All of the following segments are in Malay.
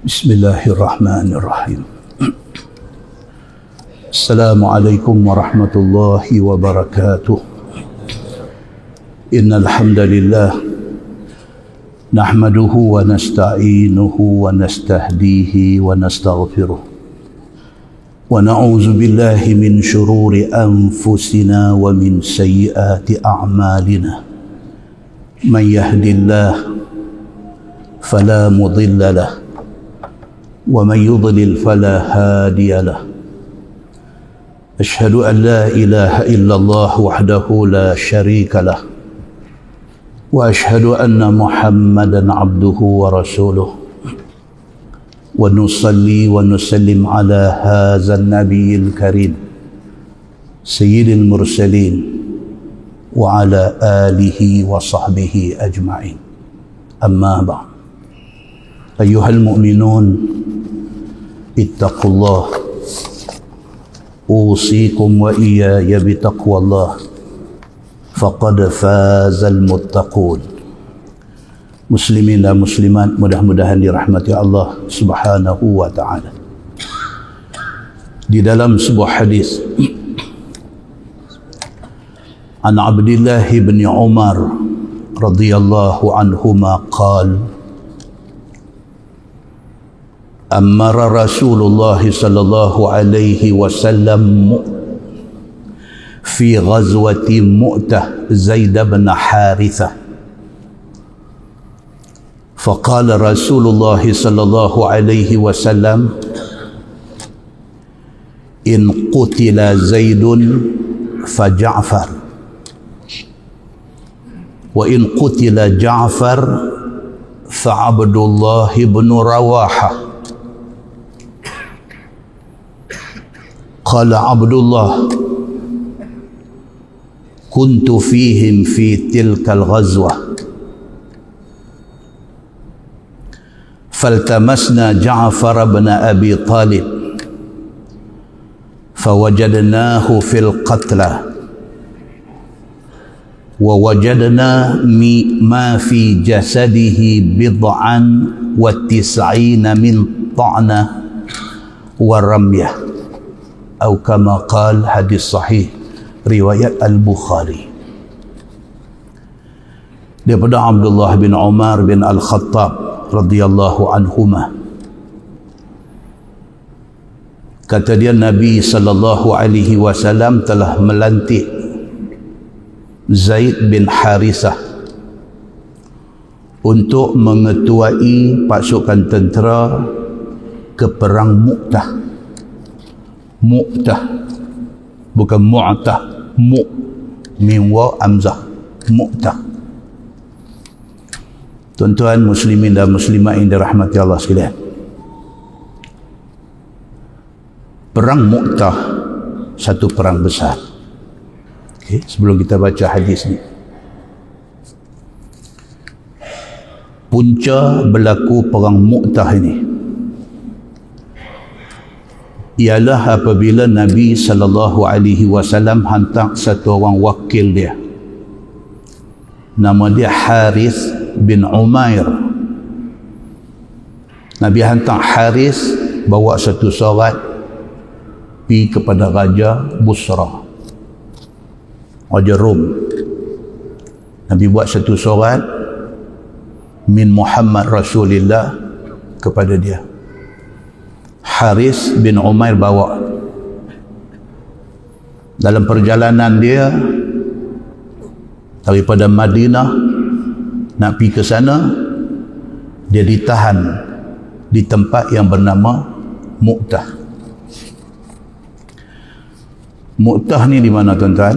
Bismillahirrahmanirrahim. Assalamualaikum warahmatullahi wabarakatuh. Innal hamdalillah nahmaduhu wa nasta'inuhu wa nastahdihi wa nastaghfiruh. Wa na'udzu billahi min shururi anfusina wa min sayyiati a'malina. Man yahdihillahu fala mudilla lahu ومن يضلل فلا هادي له أشهد أن لا إله إلا الله وحده لا شريك له وأشهد أن محمدا عبده ورسوله ونصلي ونسلم على هذا النبي الكريم سيد المرسلين وعلى آله وصحبه أجمعين. أما بعد، أيها المؤمنون اتقوا الله أوصيكم وإياي بتقوى الله فقد فاز المتقون. Muslimin dan muslimat, mudah-mudahan dirahmati Allah Subhanahu wa taala. Di dalam sebuah hadis an Abdullah bin Umar radhiyallahu anhuma qala أمر رسول الله صلى الله عليه وسلم في غزوة مؤتة زيد بن حارثة فقال رسول الله صلى الله عليه وسلم إن قتل زيد فجعفر وإن قتل جعفر فعبد الله بن رواحة. قال عبد الله كنت فيهم في تلك الغزوة فالتمسنا جعفر بن أبي طالب فوجدناه في القتلى ووجدنا ما في جسده 97 من طعنة ورمية atau kama qal, hadis sahih riwayat Al-Bukhari. Daripada Abdullah bin Umar bin Al-Khattab radhiyallahu anhuma, kata dia Nabi sallallahu alaihi wasallam telah melantik Zaid bin Harithah untuk mengetuai pasukan tentera ke perang Mu'tah. Mu'tah, bukan Mu'tah, mim wa hamzah, Mu'tah. Tuan-tuan muslimin dan muslimat yang dirahmati Allah sekalian, perang Mu'tah satu perang besar. Okay, sebelum kita baca hadis ni, punca berlaku perang Mu'tah ini ialah apabila Nabi sallallahu alaihi wasallam hantar satu orang wakil dia, nama dia Harith bin Umair. Nabi hantar Harith bawa satu surat pergi kepada Raja Busra, Raja Rom. Nabi buat satu surat min Muhammad Rasulillah kepada dia. Harith bin Umair bawa. Dalam perjalanan dia daripada Madinah nak pergi ke sana, dia ditahan di tempat yang bernama Mu'tah. Mu'tah ni di mana tuan-tuan?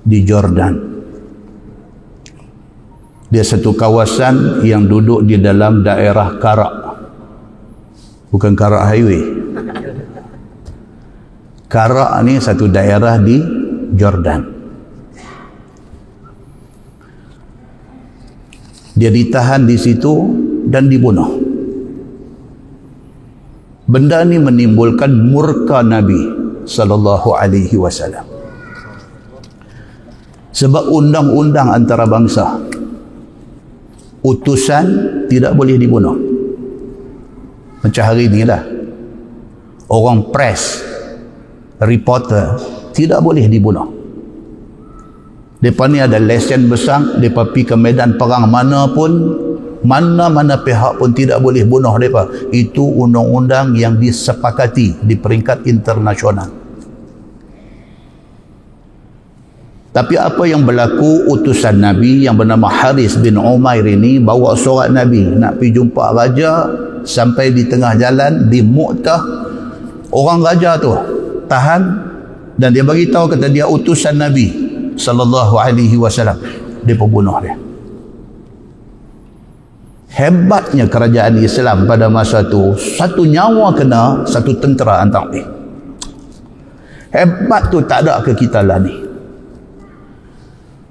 Di Jordan. Dia satu kawasan yang duduk di dalam daerah Karak. Bukan Karak Highway. Karak ni satu daerah di Jordan. Dia ditahan di situ dan dibunuh. Benda ni menimbulkan murka Nabi sallallahu alaihi wasallam. Sebab undang-undang antara bangsa, utusan tidak boleh dibunuh. Macam hari ni lah, orang press, reporter tidak boleh dibunuh. Mereka ni ada lesen besar, mereka pergi ke medan perang mana pun, mana-mana pihak pun tidak boleh bunuh mereka. Itu undang-undang yang disepakati di peringkat internasional. Tapi apa yang berlaku, utusan Nabi yang bernama Haris bin Umair ini bawa surat Nabi nak pergi jumpa raja. Sampai di tengah jalan di Mu'tah, orang raja tu tahan dan dia bagi tahu kata dia utusan Nabi sallallahu alaihi wasallam. Dia pembunuh dia. Hebatnya kerajaan Islam pada masa tu, satu nyawa kena, satu tentera hantar pergi. Hebat tu tak ada ke kita lah ni.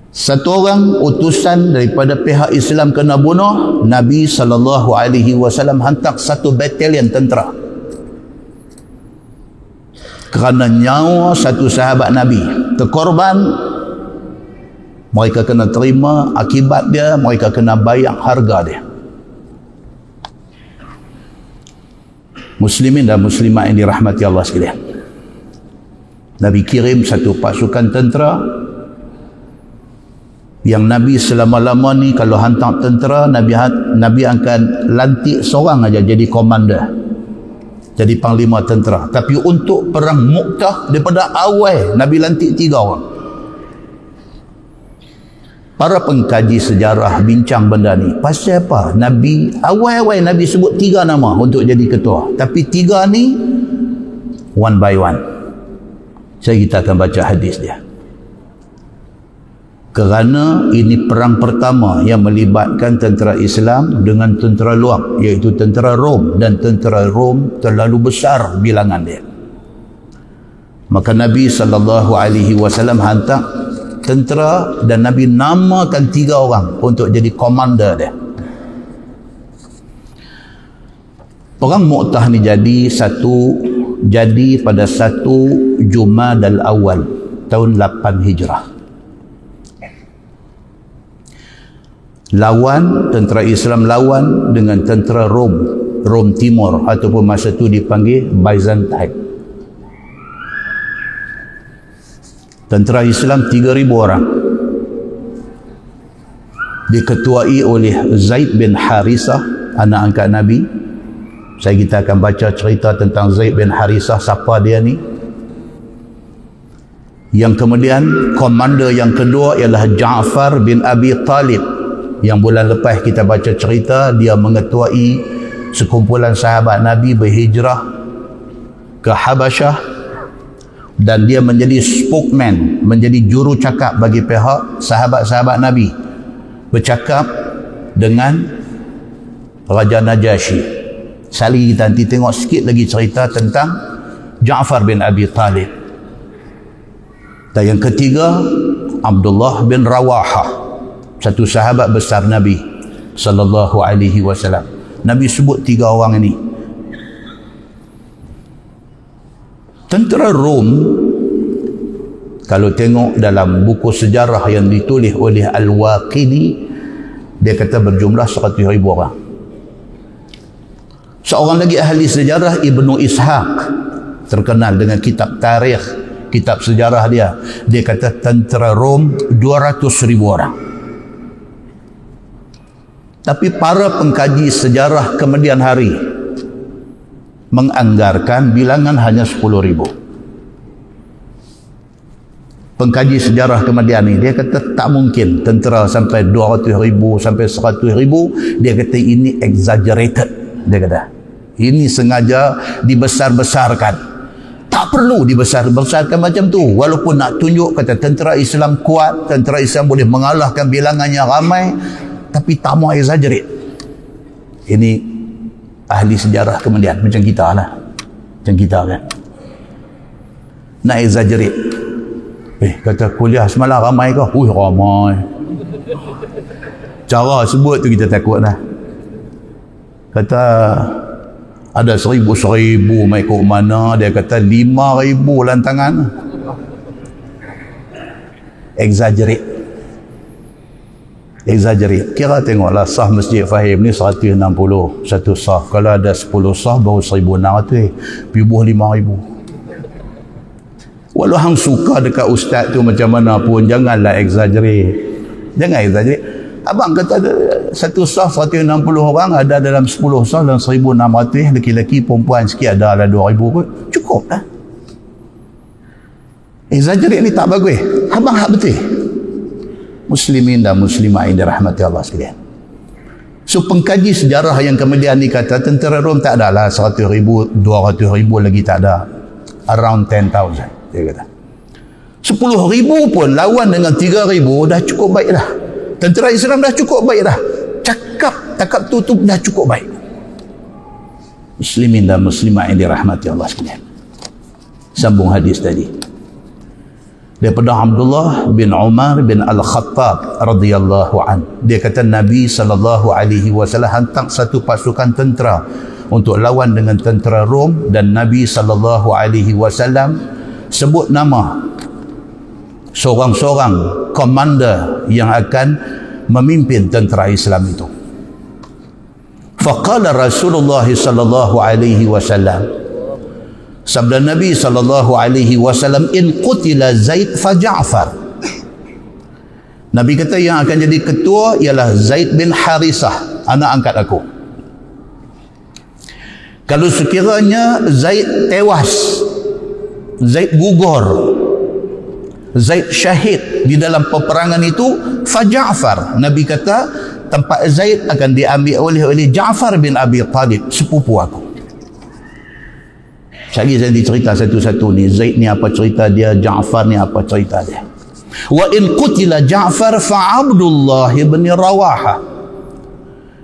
Satu orang utusan daripada pihak Islam kena bunuh, Nabi SAW hantar satu batalion tentera. Kerana nyawa satu sahabat Nabi terkorban, mereka kena terima akibat dia, mereka kena bayar harga dia. Muslimin dan muslimat yang dirahmati Allah sekalian, Nabi kirim satu pasukan tentera yang Nabi selama-lama ni kalau hantar tentera, Nabi akan lantik seorang aja jadi komander, jadi panglima tentera. Tapi untuk perang Mu'tah, daripada awal Nabi lantik 3 orang. Para pengkaji sejarah bincang benda ni. Pasal apa? Nabi awal-awal Nabi sebut 3 nama untuk jadi ketua, tapi 3 ni one by one. Kita akan baca hadis dia. Kerana ini perang pertama yang melibatkan tentera Islam dengan tentera luar, iaitu tentera Rom, dan tentera Rom terlalu besar bilangan dia. Maka Nabi SAW hantar tentera dan Nabi namakan 3 orang untuk jadi komander dia. Perang Mu'tah ni jadi pada 1 Jumadal Awal tahun 8 Hijrah. Lawan, tentera Islam lawan dengan tentera Rom Timur, ataupun masa itu dipanggil Byzantine. Tentera Islam 3,000 orang, diketuai oleh Zaid bin Harisah, anak angkat Nabi. Kita akan baca cerita tentang Zaid bin Harisah, siapa dia ni. Yang kemudian komander yang kedua ialah Ja'far bin Abi Talib, yang bulan lepas kita baca cerita dia mengetuai sekumpulan sahabat Nabi berhijrah ke Habasyah, dan dia menjadi spokesman, menjadi juru cakap bagi pihak sahabat-sahabat Nabi, bercakap dengan Raja Najasyi. Sekali kita nanti tengok sikit lagi cerita tentang Ja'far bin Abi Talib. Dan yang ketiga, Abdullah bin Rawahah, satu sahabat besar Nabi sallallahu alaihi wasallam. Nabi sebut 3 orang ini. Tentera Rom, kalau tengok dalam buku sejarah yang ditulis oleh Al-Waqidi, dia kata berjumlah 100,000 orang. Seorang lagi ahli sejarah, Ibnu Ishaq, terkenal dengan kitab tarikh, kitab sejarah dia kata tentera Rom 200,000 orang. Tapi para pengkaji sejarah kemudian hari menganggarkan bilangan hanya 10,000. Pengkaji sejarah kemudian ni dia kata tak mungkin tentera sampai 200,000 sampai 100,000. Dia kata ini exaggerated. Dia kata ini sengaja dibesar-besarkan. Tak perlu dibesar-besarkan macam tu. Walaupun nak tunjuk kata tentera Islam kuat, tentera Islam boleh mengalahkan bilangannya ramai, tapi tak mau exaggerate. Ini ahli sejarah kemudian macam kita lah, macam kita kan nak exaggerate. Kata kuliah semalam ramai kau? Ramai. Cara sebut tu kita takut lah. Kata ada 1,000 mai kok mana, dia kata 5,000 lantangan. exaggerate. Kira tengoklah sah Masjid Fahim ni 160 satu sah. Kalau ada 10 sah baru 1,600, pibuh 5,000. Walau hang suka dekat ustaz tu macam mana pun, janganlah exaggerate. Jangan exaggerate. Abang kata satu sah 160 orang, ada dalam 10 sah dalam 1,600, lelaki-lelaki perempuan sikit ada 2,000 pun cukup lah. Exaggerate ni tak bagus. Abang hak betul. Muslimin dan muslimah yang dirahmati Allah sekalian. So pengkaji sejarah yang kemudian ni kata tentera Rom tak ada lah 100,000, 200,000 lagi tak ada. Around 10,000 dia kata. 10,000 pun lawan dengan 3,000 dah cukup baik dah. Tentera Islam dah cukup baik dah. Cakap tutup dah cukup baik. Muslimin dan muslimah yang dirahmati Allah sekalian. Sambung hadis tadi. Daripada Abdullah bin Umar bin Al-Khattab radhiyallahu an. Dia kata Nabi SAW hantar satu pasukan tentera untuk lawan dengan tentera Rom, dan Nabi SAW sebut nama seorang-seorang komander yang akan memimpin tentera Islam itu. Faqala Rasulullah SAW, sabda Nabi SAW, in qutila Zaid fa Ja'far. Nabi kata yang akan jadi ketua ialah Zaid bin Harisah, anak angkat aku. Kalau sekiranya Zaid tewas, Zaid gugur, Zaid syahid di dalam peperangan itu, fa Ja'far, Nabi kata tempat Zaid akan diambil oleh Ja'far bin Abi Talib, sepupu aku. Sekali saya dicerita satu-satu ni, Zaid ni apa cerita dia, Ja'far ni apa cerita dia. Wa in qutila Ja'far fa Abdullah bin Rawaha.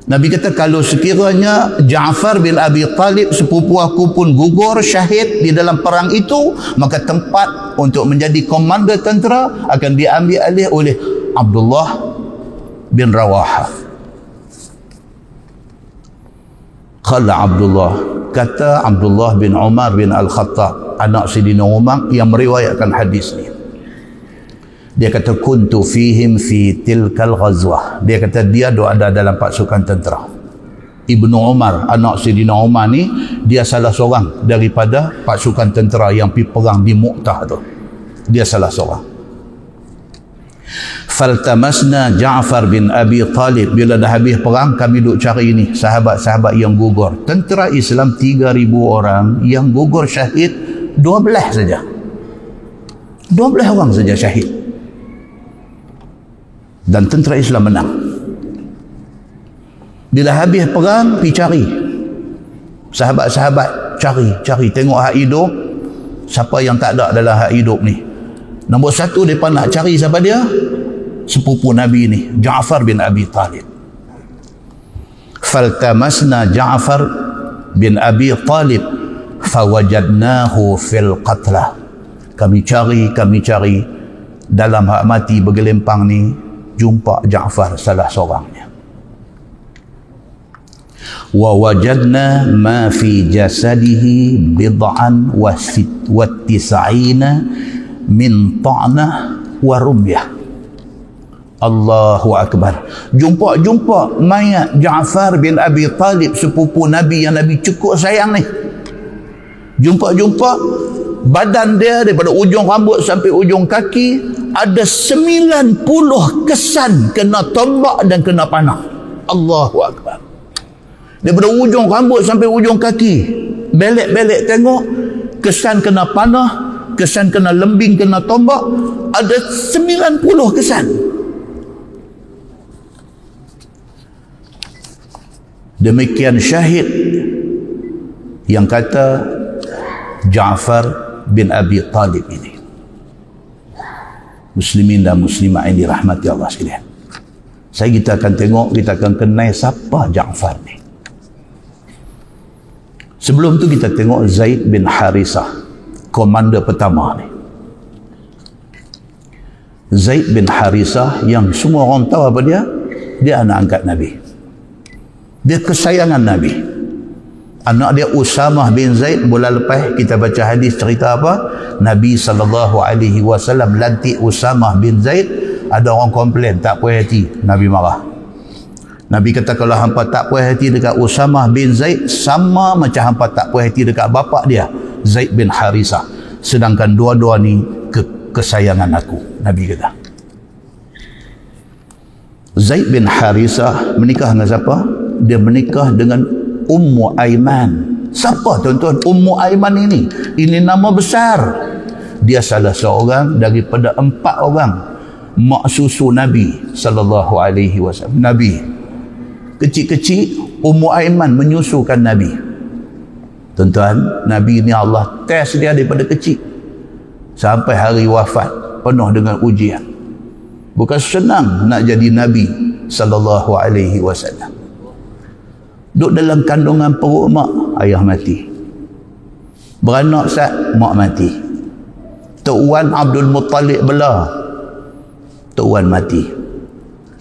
Nabi kata kalau sekiranya Ja'far bin Abi Talib sepupu aku pun gugur syahid di dalam perang itu, maka tempat untuk menjadi komander tentera akan diambil alih oleh Abdullah bin Rawaha. Qala Abdullah, kata Abdullah bin Umar bin Al-Khattab, anak Sayyidina Umar yang meriwayatkan hadis ni. Dia kata kuntu fihim fi tilkal ghazwah. Dia kata dia ada dalam pasukan tentera. Ibnu Umar, anak Sayyidina Umar ni, dia salah seorang daripada pasukan tentera yang pergi perang di Mu'tah tu. Dia salah seorang. Faltamasna Ja'far bin Abi Talib. Bila dah habis perang, kami duk cari ni sahabat-sahabat yang gugur. Tentera Islam 3,000 orang, yang gugur syahid 12 saja. 12 orang saja syahid. Dan tentera Islam menang. Bila habis perang, pergi cari sahabat-sahabat, cari tengok hak hidup, siapa yang tak ada dalam hak hidup ni. Nombor satu mereka nak cari siapa dia? Sepupu Nabi ni, Ja'far bin Abi Talib. Faltamasna Ja'far bin Abi Talib fawajadnahu fil qatlah. Kami cari dalam hak mati bergelempang ni, jumpa Ja'far salah seorangnya. Wa wajadna ma fi jasadihi bid'an wa tis'ina min ta'nah wa rumyah. Allahu Akbar. Jumpa mayat Ja'far bin Abi Talib, sepupu Nabi yang Nabi cukup sayang ni. Jumpa badan dia daripada ujung rambut sampai ujung kaki ada 90 kesan kena tombak dan kena panah. Allahu Akbar. Daripada ujung rambut sampai ujung kaki, belek-belek tengok, kesan kena panah, kesan kena lembing, kena tombak, ada 90 kesan. Demikian syahid yang kata Ja'far bin Abi Talib ini. Muslimin dan muslimah yang dirahmati Allah sekalian. Kita akan tengok, kita akan kenal siapa Ja'far ni. Sebelum tu kita tengok Zaid bin Harisah, komander pertama ni. Zaid bin Harisah yang semua orang tahu apa dia? Dia anak angkat Nabi. Dia kesayangan Nabi. Anak dia Usamah bin Zaid, bulan lepas kita baca hadis cerita apa? Nabi SAW lantik Usamah bin Zaid Ada orang komplain tak puas hati, Nabi marah. Nabi kata kalau hampa tak puas hati dekat Usamah bin Zaid, sama macam hampa tak puas hati dekat bapak dia, Zaid bin Harisah. Sedangkan dua-dua ni kesayangan aku, Nabi kata. Zaid bin Harisah menikah dengan siapa? Dia menikah dengan Ummu Aiman. Siapa tuan-tuan Ummu Aiman ini? Ini nama besar. Dia salah seorang daripada 4 orang mak susu Nabi sallallahu alaihi wasallam. Nabi kecil-kecil, Ummu Aiman menyusukan Nabi. Tuan-tuan, Nabi ni Allah test dia daripada kecil sampai hari wafat, penuh dengan ujian. Bukan senang nak jadi Nabi sallallahu alaihi wasallam. Duduk dalam kandungan perut mak, ayah mati. Beranak sat, mak mati. Tok Wan Abdul Muttalib bela, Tok Wan mati.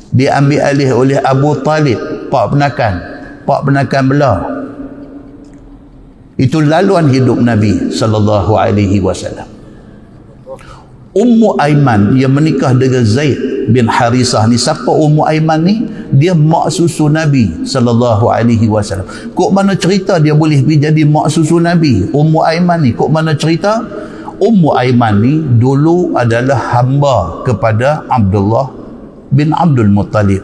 Dia ambil alih oleh Abu Talib, pak penakan bela. Itu laluan hidup Nabi sallallahu alaihi wasallam. Ummu Aiman yang menikah dengan Zaid bin Harisah ni, siapa Ummu Aiman ni? Dia mak susu Nabi sallallahu alaihi wasallam. Kok mana cerita dia boleh pergi jadi mak susu Nabi? Ummu Aiman ni kok mana cerita? Ummu Aiman ni dulu adalah hamba kepada Abdullah bin Abdul Muttalib.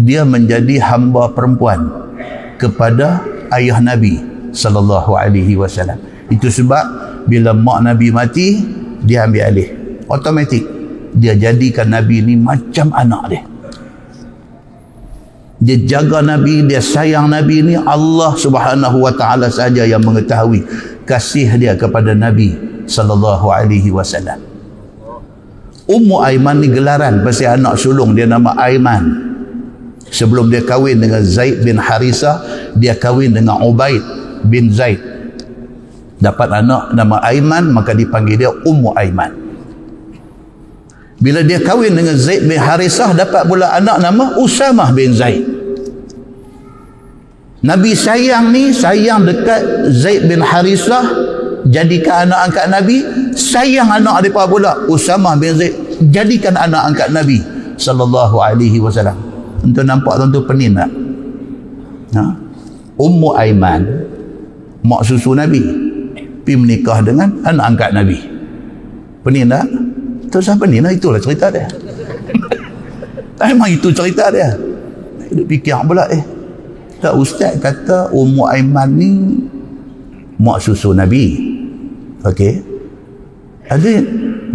Dia menjadi hamba perempuan kepada ayah Nabi sallallahu alaihi wasallam. Itu sebab bila mak Nabi mati, dia ambil alih. Automatik dia jadikan Nabi ni macam anak dia. Dia jaga Nabi, dia sayang Nabi ni. Allah Subhanahu wa taala saja yang mengetahui kasih dia kepada Nabi sallallahu alaihi wasallam. Ummu Aiman ni gelaran pasal anak sulung dia nama Aiman. Sebelum dia kahwin dengan Zaid bin Harisah, dia kahwin dengan Ubaid bin Zaid. Dapat anak nama Aiman, maka dipanggil dia Ummu Aiman. Bila dia kahwin dengan Zaid bin Harisah, dapat pula anak nama Usamah bin Zaid. Nabi sayang dekat Zaid bin Harisah, jadikan anak angkat Nabi. Sayang anak mereka pula Usamah bin Zaid, jadikan anak angkat Nabi sallallahu alaihi wasallam. Untuk nampak tuan-tuan pening tak? Ummu Aiman mak susu Nabi pergi menikah dengan anak angkat Nabi. Pening tak? Tuan pening lah, itulah cerita dia. Memang itu cerita dia. Duk fikir pula tak, ustaz kata Ummu Aiman ni mak susu Nabi. Okey. Jadi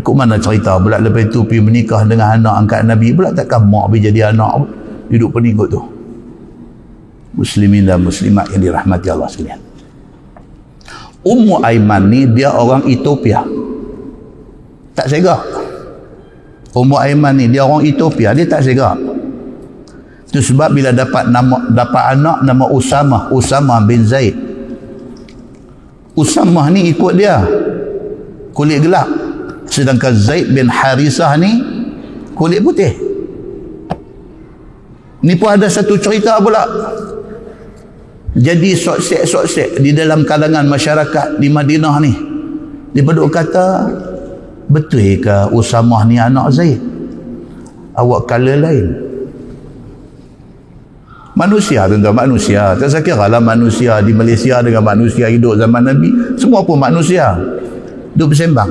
kok mana cerita pula lepas tu pergi menikah dengan anak angkat Nabi pula, takkan mak pergi jadi anak? Hidup pening kot tu. Muslimin dan muslimat yang dirahmati Allah sekalian. Ummu Aiman ni dia orang Ethiopia. Tak segak. Ummu Aiman ni dia orang Ethiopia, dia tak segak. Itu sebab bila dapat anak nama Usamah bin Zaid. Usamah ni ikut dia kulit gelap, sedangkan Zaid bin Harisah ni kulit putih. Ni pun ada satu cerita pula. Jadi soksek di dalam kalangan masyarakat di Madinah ni, dia duk kata, betul ke Usamah ni anak Zaid? Awak color lain. Manusia tuan-tuan, manusia. Tak saya kira lah manusia di Malaysia dengan manusia hidup zaman Nabi, semua pun manusia. Duk bersembang.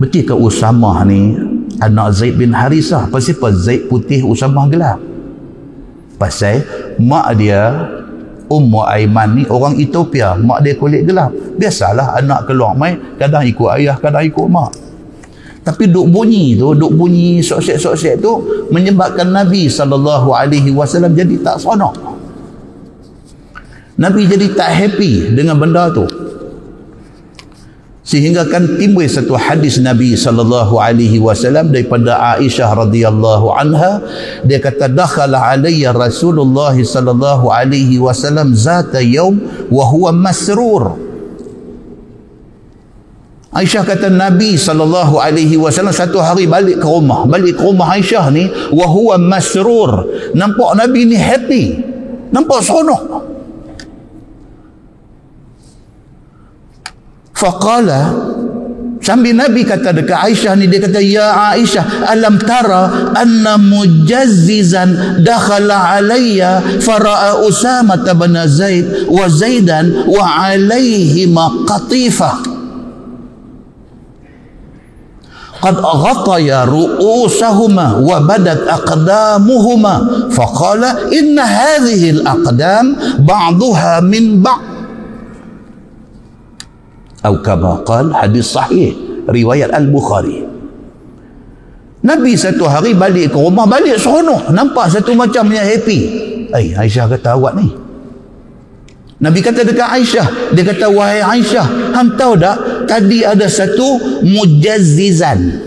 Betul ke Usamah ni anak Zaid bin Harisah? Pasal apa Zaid putih, Usamah gelap? Pasal mak dia Ummu Aiman ni orang Ethiopia, mak dia kulit gelap. Biasalah anak keluar main, kadang ikut ayah, kadang ikut mak. Tapi duk bunyi soksek-soksek tu menyebabkan Nabi SAW jadi tak seronok. Nabi jadi tak happy dengan benda tu. Sehingga kan timbul satu hadis Nabi SAW daripada Aisyah radhiyallahu anha. Dia kata, dakhala alayya Rasulullah SAW zata yaum wa huwa masrur. Aisyah kata Nabi SAW satu hari balik ke rumah Aisyah ni, wa huwa masrur. Nampak Nabi ni happy, nampak seronok. Sambil Nabi kata dekat Aisyah ni, dia kata, ya Aisyah, alam tara anna mujazzizan dakhala alayya fara'a Usama bin Zaid wa Zaidan wa alayhima qatifah qad ghataya ru'usahuma wa badat aqdamuhuma faqala inna hadhihi al-aqdam ba'daha min ba'd, atau kama qala, hadis sahih riwayat Al-Bukhari. Nabi satu hari balik ke rumah, balik seronok, nampak satu macam yang happy. Aisyah kata, awak ni, Nabi kata dekat Aisyah, dia kata, wahai Aisyah, hang tahu tak, tadi ada satu mujazzizan.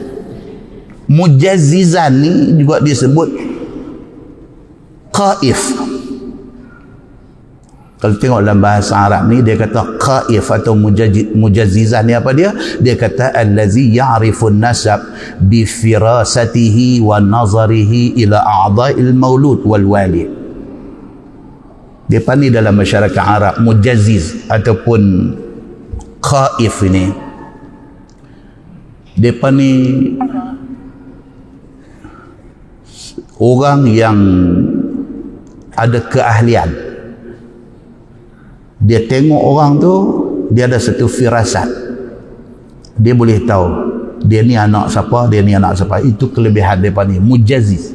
Mujazzizan ni juga disebut qaif. Kalau tengok dalam bahasa Arab ni, dia kata qaif atau mujazzizan ni apa dia? Dia kata allazi ya'rifun nasab bi firasatihi wa nazarihi ila a'dha'il maulud wal walid. Dia panggil dalam masyarakat Arab mujazziz ataupun qaif ini, dia panggil orang yang ada keahlian. Dia tengok orang tu, dia ada satu firasat, dia boleh tahu dia ni anak siapa, dia ni anak siapa. Itu kelebihan dia panggil mujazziz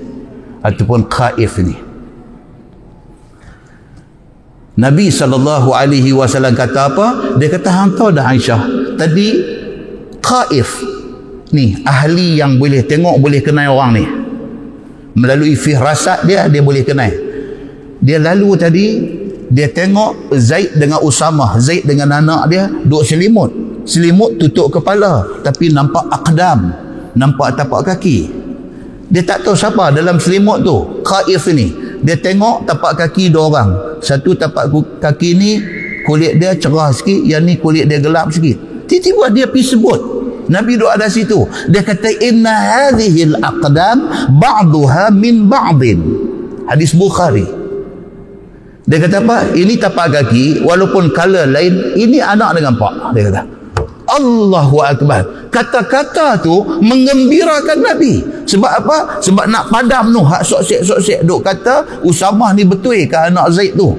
ataupun qaif ini. Nabi SAW kata apa? Dia kata, hang tahu dah Aisyah, tadi qaif ni ahli yang boleh tengok, boleh kenal orang ni melalui firasat dia boleh kenal. Dia lalu tadi, dia tengok Zaid dengan Usamah, Zaid dengan anak dia duduk selimut tutup kepala, tapi nampak aqdam, nampak tapak kaki. Dia tak tahu siapa dalam selimut tu. Qaif ni, dia tengok tapak kaki dua orang, satu tapak kaki ni kulit dia cerah sikit, yang ni kulit dia gelap sikit. Tiba-tiba dia pergi sebut, Nabi duduk ada situ, dia kata inna hadhihi al-aqdam ba'daha min ba'din. Hadis Bukhari. Dia kata apa? Ini tapak kaki walaupun color lain, ini anak dengan pak. Dia kata, Allahu Akbar. Kata-kata tu menggembirakan Nabi. Sebab apa? Sebab nak padam tu hak sok-sek duk kata Usamah ni betul ke anak Zaid tu.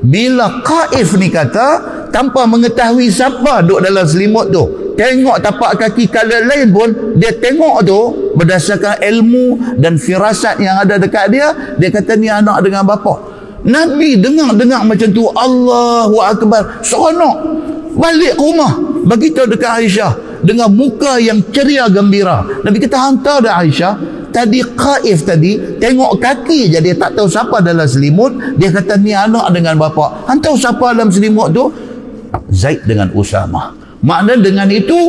Bila qaif ni kata, tanpa mengetahui siapa duk dalam selimut tu, tengok tapak kaki color lain pun, dia tengok tu berdasarkan ilmu dan firasat yang ada dekat dia, dia kata ni anak dengan bapa. Nabi dengar macam tu, Allahu Akbar, seronok. Balik ke rumah, bagi tahu dekat Aisyah dengan muka yang ceria gembira. Nabi kata, hantar dah Aisyah, tadi qaif tadi tengok kaki je, dia tak tahu siapa dalam selimut. Dia kata ni anak dengan bapa. Hantar siapa dalam selimut tu? Zaid dengan Usamah. Maknanya dengan itu,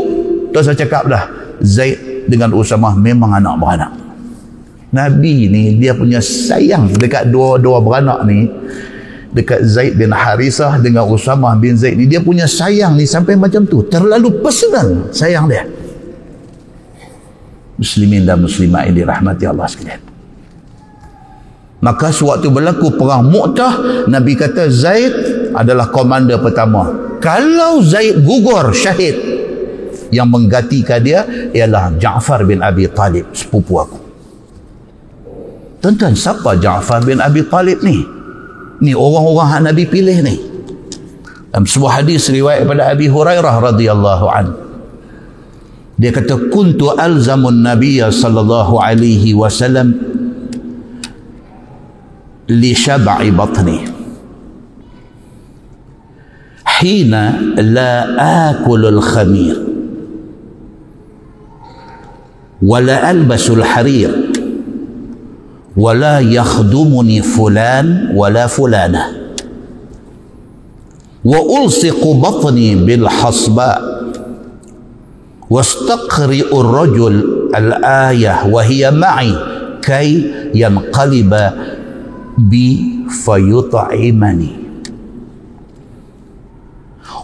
tu saya cakap dah, Zaid dengan Usamah memang anak beranak. Nabi ni dia punya sayang dekat dua beranak ni, dekat Zaid bin Harisah dengan Usamah bin Zaid ni, dia punya sayang ni sampai macam tu, terlalu personal sayang dia. Muslimin dan muslimat yang dirahmati Allah sekalian. Maka sewaktu berlaku perang Mu'tah, Nabi kata Zaid adalah komander pertama. Kalau Zaid gugur syahid, yang menggantikan dia ialah Ja'far bin Abi Talib, sepupu aku. Tuan-tuan, siapa Ja'far bin Abi Talib ni? Ni orang-orang yang Nabi pilih ni. Dalam sebuah hadis riwayat daripada Abi Hurairah radhiyallahu anhu, dia kata, kuntu alzamun nabiyya sallallahu alaihi wasallam li syab'i batni hina la akulul khamir wa la albasul harir wa la yakhdumuni fulan wa la fulana wa ulsiqu batni bil hasba واستقرئ الرجل الآية وهي معي كي ينقلب بي فيطعمني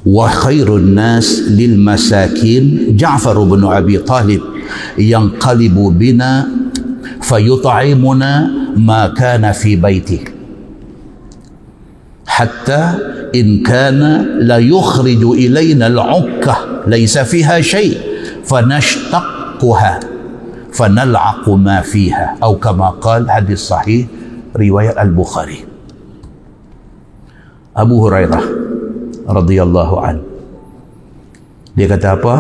وخير الناس للمساكين جعفر بن أبي طالب ينقلب بنا فيطعمنا ما كان في بيته حتى إن كان لا يخرج إلينا العكة ليس فيها شيء fanashtaqquha fanal'aqu ma fiha, atau kama qala, hadis sahih riwayat Al-Bukhari. Abu Hurairah radhiyallahu an, dia kata apa?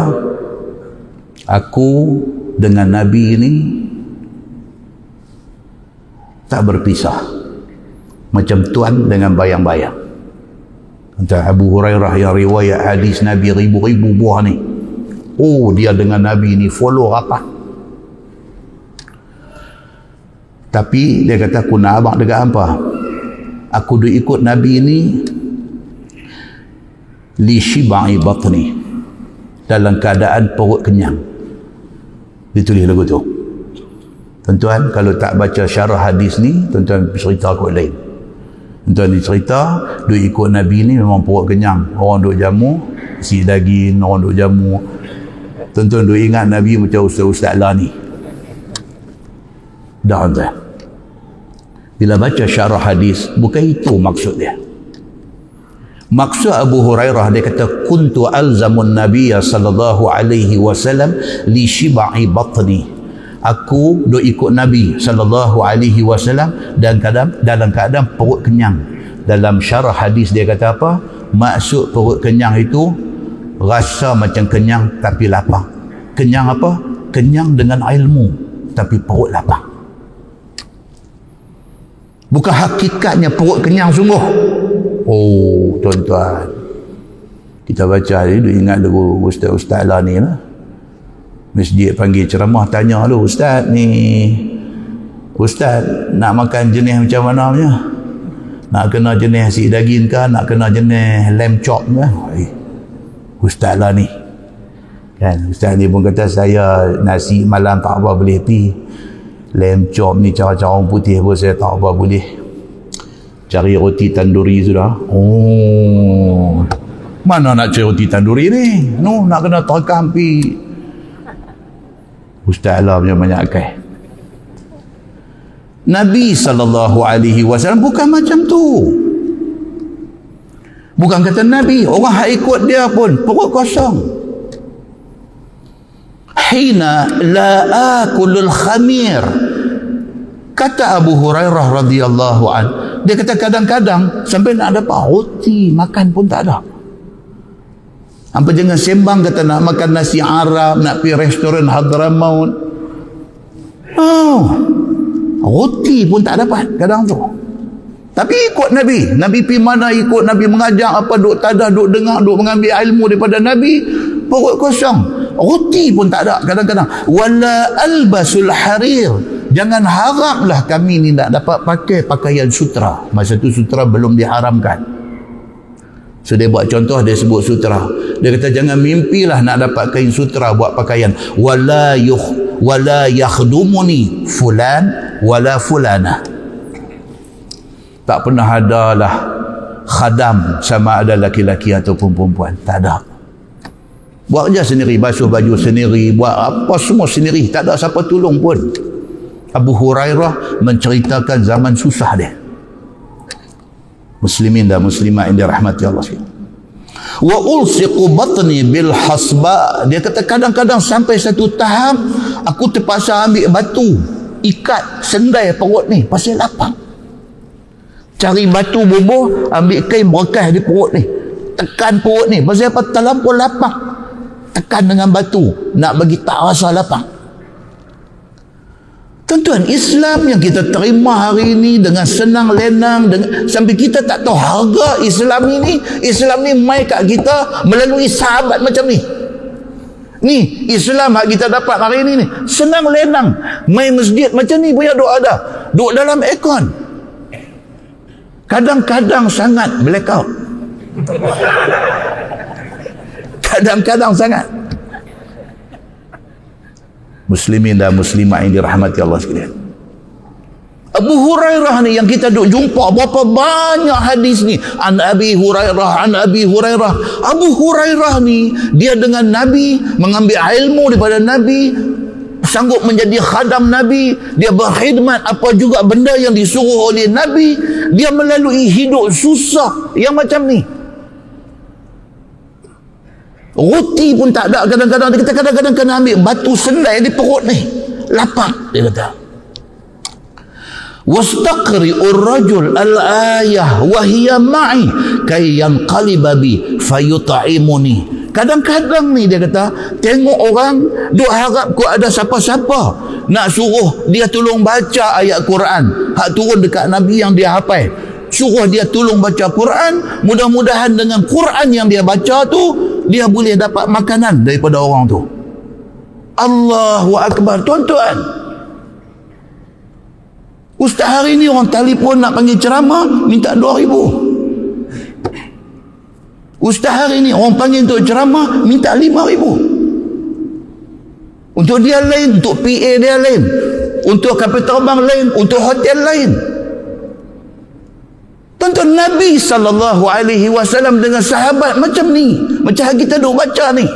Aku dengan Nabi ini tak berpisah, macam tuan dengan bayang-bayang. Kata Abu Hurairah yang riwayat hadis Nabi ribu-ribu buah ni, oh dia dengan Nabi ni follow rapat. Tapi dia kata, aku nak abang dekat apa? Aku duk ikut Nabi ni li shiba'i batni, dalam keadaan perut kenyang. Ditulis lagu tu. Tuan-tuan, kalau tak baca syarah hadis ni, tuan-tuan cerita kot lain. Tuan-tuan dicerita duk ikut Nabi ni memang perut kenyang. Orang duk jamu si daging, orang duk jamu. Tuan-tuan duk ingat Nabi macam ustaz-ustaz lah ni. Dah tuan. Bila baca syarah hadis, bukan itu maksud dia. Maksud Abu Hurairah, dia kata, kuntu alzamun nabiyya sallallahu alaihi wasallam li shiba'i batni. Aku duk ikut Nabi sallallahu alaihi wasallam dan dalam keadaan perut kenyang. Dalam syarah hadis dia kata apa? Maksud perut kenyang itu rasa macam kenyang tapi lapar. Kenyang apa? Kenyang dengan ilmu tapi perut lapar. Bukan hakikatnya perut kenyang sungguh. Oh, tuan-tuan, kita baca ni, dia ingat dulu ustaz-ustaz lah ni lah. Masjid panggil ceramah, tanya lu, ustaz ni, ustaz nak makan jenis macam mana punya? Nak kena jenis nasi daging ke? Nak kena jenis lamb chop ke? Ustaz lah ni. Kan, ustaz ni pun kata, saya nasi malam tak apa boleh pi. Lamb chop ni cara-cara orang putih pun saya tak apa boleh. Cari roti tanduri sudah. Oh, mana nak cari roti tanduri ni? No, nak kena terekam pi. Ustaz lah punya banyak akal. Nabi SAW bukan macam tu. Bukan kata Nabi, orang yang ikut dia pun perut kosong. Hina la akulul khamir, kata Abu Hurairah radhiyallahu an, dia kata kadang-kadang sampai nak dapat roti makan pun tak ada. Apa jangan sembang kata nak makan nasi Arab, nak pergi restoran Hadramaut. Oh, roti pun tak dapat kadang tu. Tapi ikut Nabi. Nabi pergi mana ikut Nabi mengajar apa, duk tadah, duk dengar, duk mengambil ilmu daripada Nabi, perut kosong. Roti pun tak ada kadang-kadang. Wala albasul harir, jangan haraplah kami ni nak dapat pakai pakaian sutra. Masa tu sutra belum diharamkan. So dia buat contoh, dia sebut sutra. Dia kata jangan mimpilah nak dapat kain sutra buat pakaian. Wala yakhdumuni fulan wala fulana. Tak pernah adalah khadam sama ada laki-laki ataupun perempuan. Tak ada. Buat je sendiri, basuh baju sendiri, buat apa semua sendiri, tak ada siapa tolong pun. Abu Hurairah menceritakan zaman susah dia. Muslimin dan muslimat yang dirahmati Allah sekalian. Wa ulsiqu batni bil hasba, dia kata kadang-kadang sampai satu tahap aku terpaksa ambil batu ikat sendai perut ni pasal lapar. Cari batu bubuh, ambil kain berkas di perut ni, tekan perut ni pasal apa? Terlampau lapar. Tekan dengan batu nak bagi tak rasa lapar. Tuan-tuan, Islam yang kita terima hari ini dengan senang lenang, sampai kita tak tahu harga Islam ini. Islam ni mai kat kita melalui sahabat macam ni. Ni Islam yang kita dapat hari ini ni senang lenang, mai masjid macam ni punya duk ada, duk dalam aircon. Kadang-kadang sangat blackout. Kadang-kadang sangat. Muslimin dan muslimat yang dirahmati Allah sekalian. Abu Hurairah ni yang kita duk jumpa berapa banyak hadis ni. An Abi Hurairah, an Abi Hurairah. Abu Hurairah ni dia dengan Nabi, mengambil ilmu daripada Nabi, sanggup menjadi khadam Nabi, dia berkhidmat apa juga benda yang disuruh oleh Nabi, dia melalui hidup susah yang macam ni. Roti pun tak ada kadang-kadang. Dia kata kadang-kadang kena ambil batu selai di perut ni. Lapar, dia kata. Wastaqri'ur rajul al-ayah wa hiya ma'i kay yanqaliba bi fayut'imuni. Kadang-kadang ni dia kata, tengok orang duk harap ku ada siapa-siapa nak suruh dia tolong baca ayat Quran hak turun dekat Nabi yang dia hafal. Suruh dia tolong baca Quran, mudah-mudahan dengan Quran yang dia baca tu dia boleh dapat makanan daripada orang tu. Allahu Akbar, tuan-tuan. Ustaz hari ni orang telefon nak panggil ceramah minta 2,000. Ustaz hari ni orang panggil untuk ceramah minta 5,000. Untuk dia lain, untuk PA dia lain, untuk kapal terbang lain, untuk hotel lain. Tuan-tuan, Nabi SAW dengan sahabat macam ni, macam kita duk baca ni.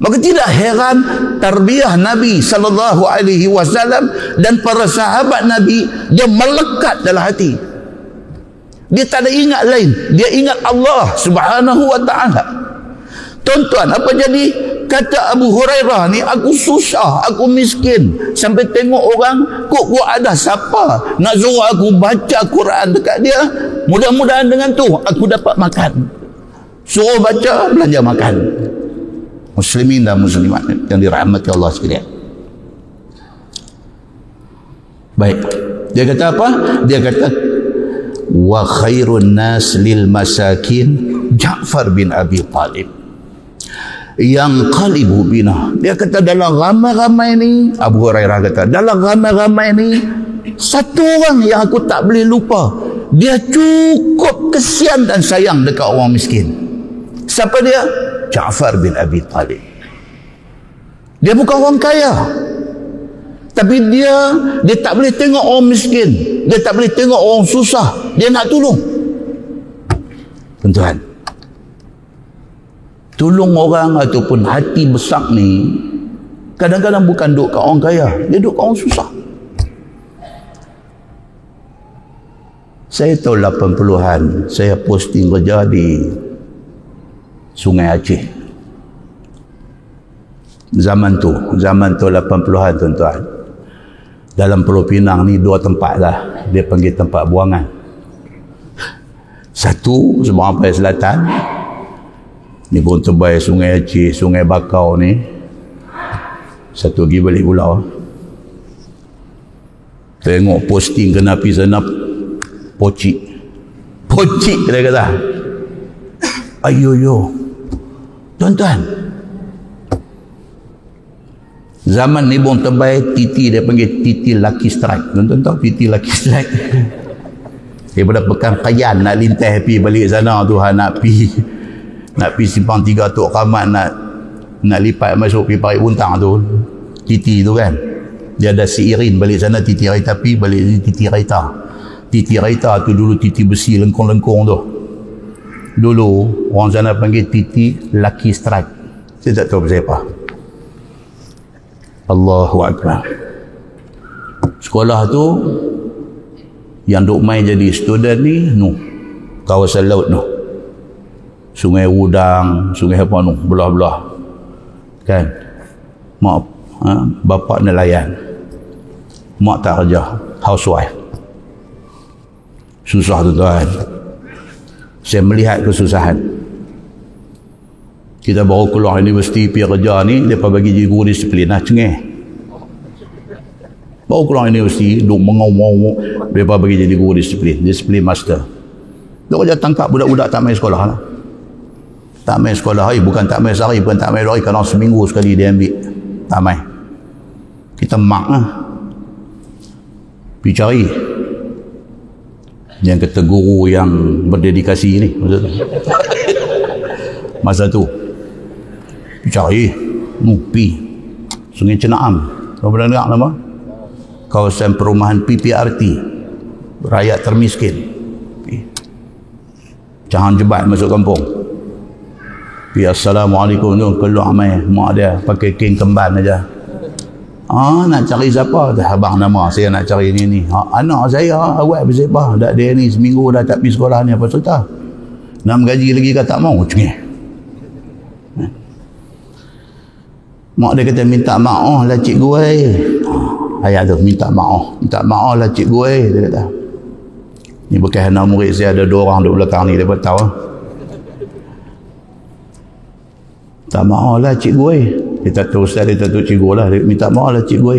Maka tidak heran tarbiyah Nabi SAW dan para sahabat Nabi, dia melekat dalam hati. Dia tak ada ingat lain, dia ingat Allah Subhanahu wa ta'ala. Tuan-tuan, apa jadi? Kata Abu Hurairah ni, aku susah, aku miskin, sampai tengok orang kok ada siapa nak suruh aku baca Quran dekat dia, mudah-mudahan dengan tu aku dapat makan. Suruh baca, belanja makan. Muslimin dan muslimat yang dirahmati Allah sekalian. Baik, dia kata apa? Dia kata wa khairun nas lil masakin Ja'far bin Abi Talib yang qalibu bina. Dia kata dalam ramai-ramai ni, Abu Hurairah kata, dalam ramai-ramai ni satu orang yang aku tak boleh lupa. Dia cukup kesian dan sayang dekat orang miskin. Siapa dia? Ja'far bin Abi Talib. Dia bukan orang kaya, tapi dia tak boleh tengok orang miskin, dia tak boleh tengok orang susah, dia nak tolong. Tuan-tuan, tolong orang ataupun hati besar ni kadang-kadang bukan duk kat orang kaya, dia duk kat orang susah. Saya tahu 80-an saya posting kerja di Sungai Aceh. Zaman tu 80-an, tuan-tuan. Dalam Pulau Pinang ni 2 tempat lah dia panggil tempat buangan. Satu Sembawang Paya Selatan ni, pun tebai Sungai Aceh, Sungai Bakau ni. Satu lagi balik pulau. Tengok posting kena pergi sana, pocik dia kata. Ayo tuan-tuan, zaman ni bong tebai titi, dia panggil titi Lucky Strike. Tuan-tuan tahu titi Lucky Strike? Daripada Pekan Kayan nak lintas pergi balik sana tu, nak pergi simpang 3 Tok Kamat, nak lipat masuk pergi Parit Buntang tu, titi tu kan. Dia ada seirin balik sana, titi raita pi, balik ni titi raita. Titi raita tu dulu titi besi lengkung-lengkung tu. Dulu orang sana panggil titi Lucky Strike. Saya tak tahu pasal apa. Allahu Akbar. Sekolah tu yang duk main jadi student ni, kawasan laut Sungai Udang, sungai apa belah-belah kan. Mak bapak nelayan, mak tak kerja, housewife. Susah tuan-tuan. Saya melihat kesusahan. Kita baru keluar universiti pergi kerja ni, mereka bagi jadi guru disiplin cengeh. Baru keluar universiti, duk mengau-ngau, mereka bagi jadi guru disiplin master. Duk kerja tangkap budak-budak tak main sekolah lah. Tak main sekolah hari, bukan tak main sehari, bukan tak main 2 hari, kadang seminggu sekali dia ambil. Tak main. Kita mak lah. Pergi cari yang kata guru yang berdedikasi ni masa tu. Cari Mupi Sungai Cenaam, kau pernah dengar nama? Kawasan perumahan PPRT, rakyat termiskin. Jangan jebat masuk kampung. Assalamualaikum tu keluar mai mak dia pakai kain kemban aja. Nak cari siapa? Abang nama saya nak cari ni. Anak saya awak bersiapa? Dak dia ni seminggu dah tak pergi sekolah ni, apa cerita? Nak menggaji lagi ke tak mau? Cengih. Mak dia kata, minta maaf lah cikgu ayat tu, minta maaf lah cikgu dia kata. Ni bekas anak murid saya, ada 2 orang duduk belakang ni, dia pun tahu. Minta maaf lah cikgu dia tak tahu ustaz, dia tak tahu cikgu lah. Dia minta maaf lah cikgu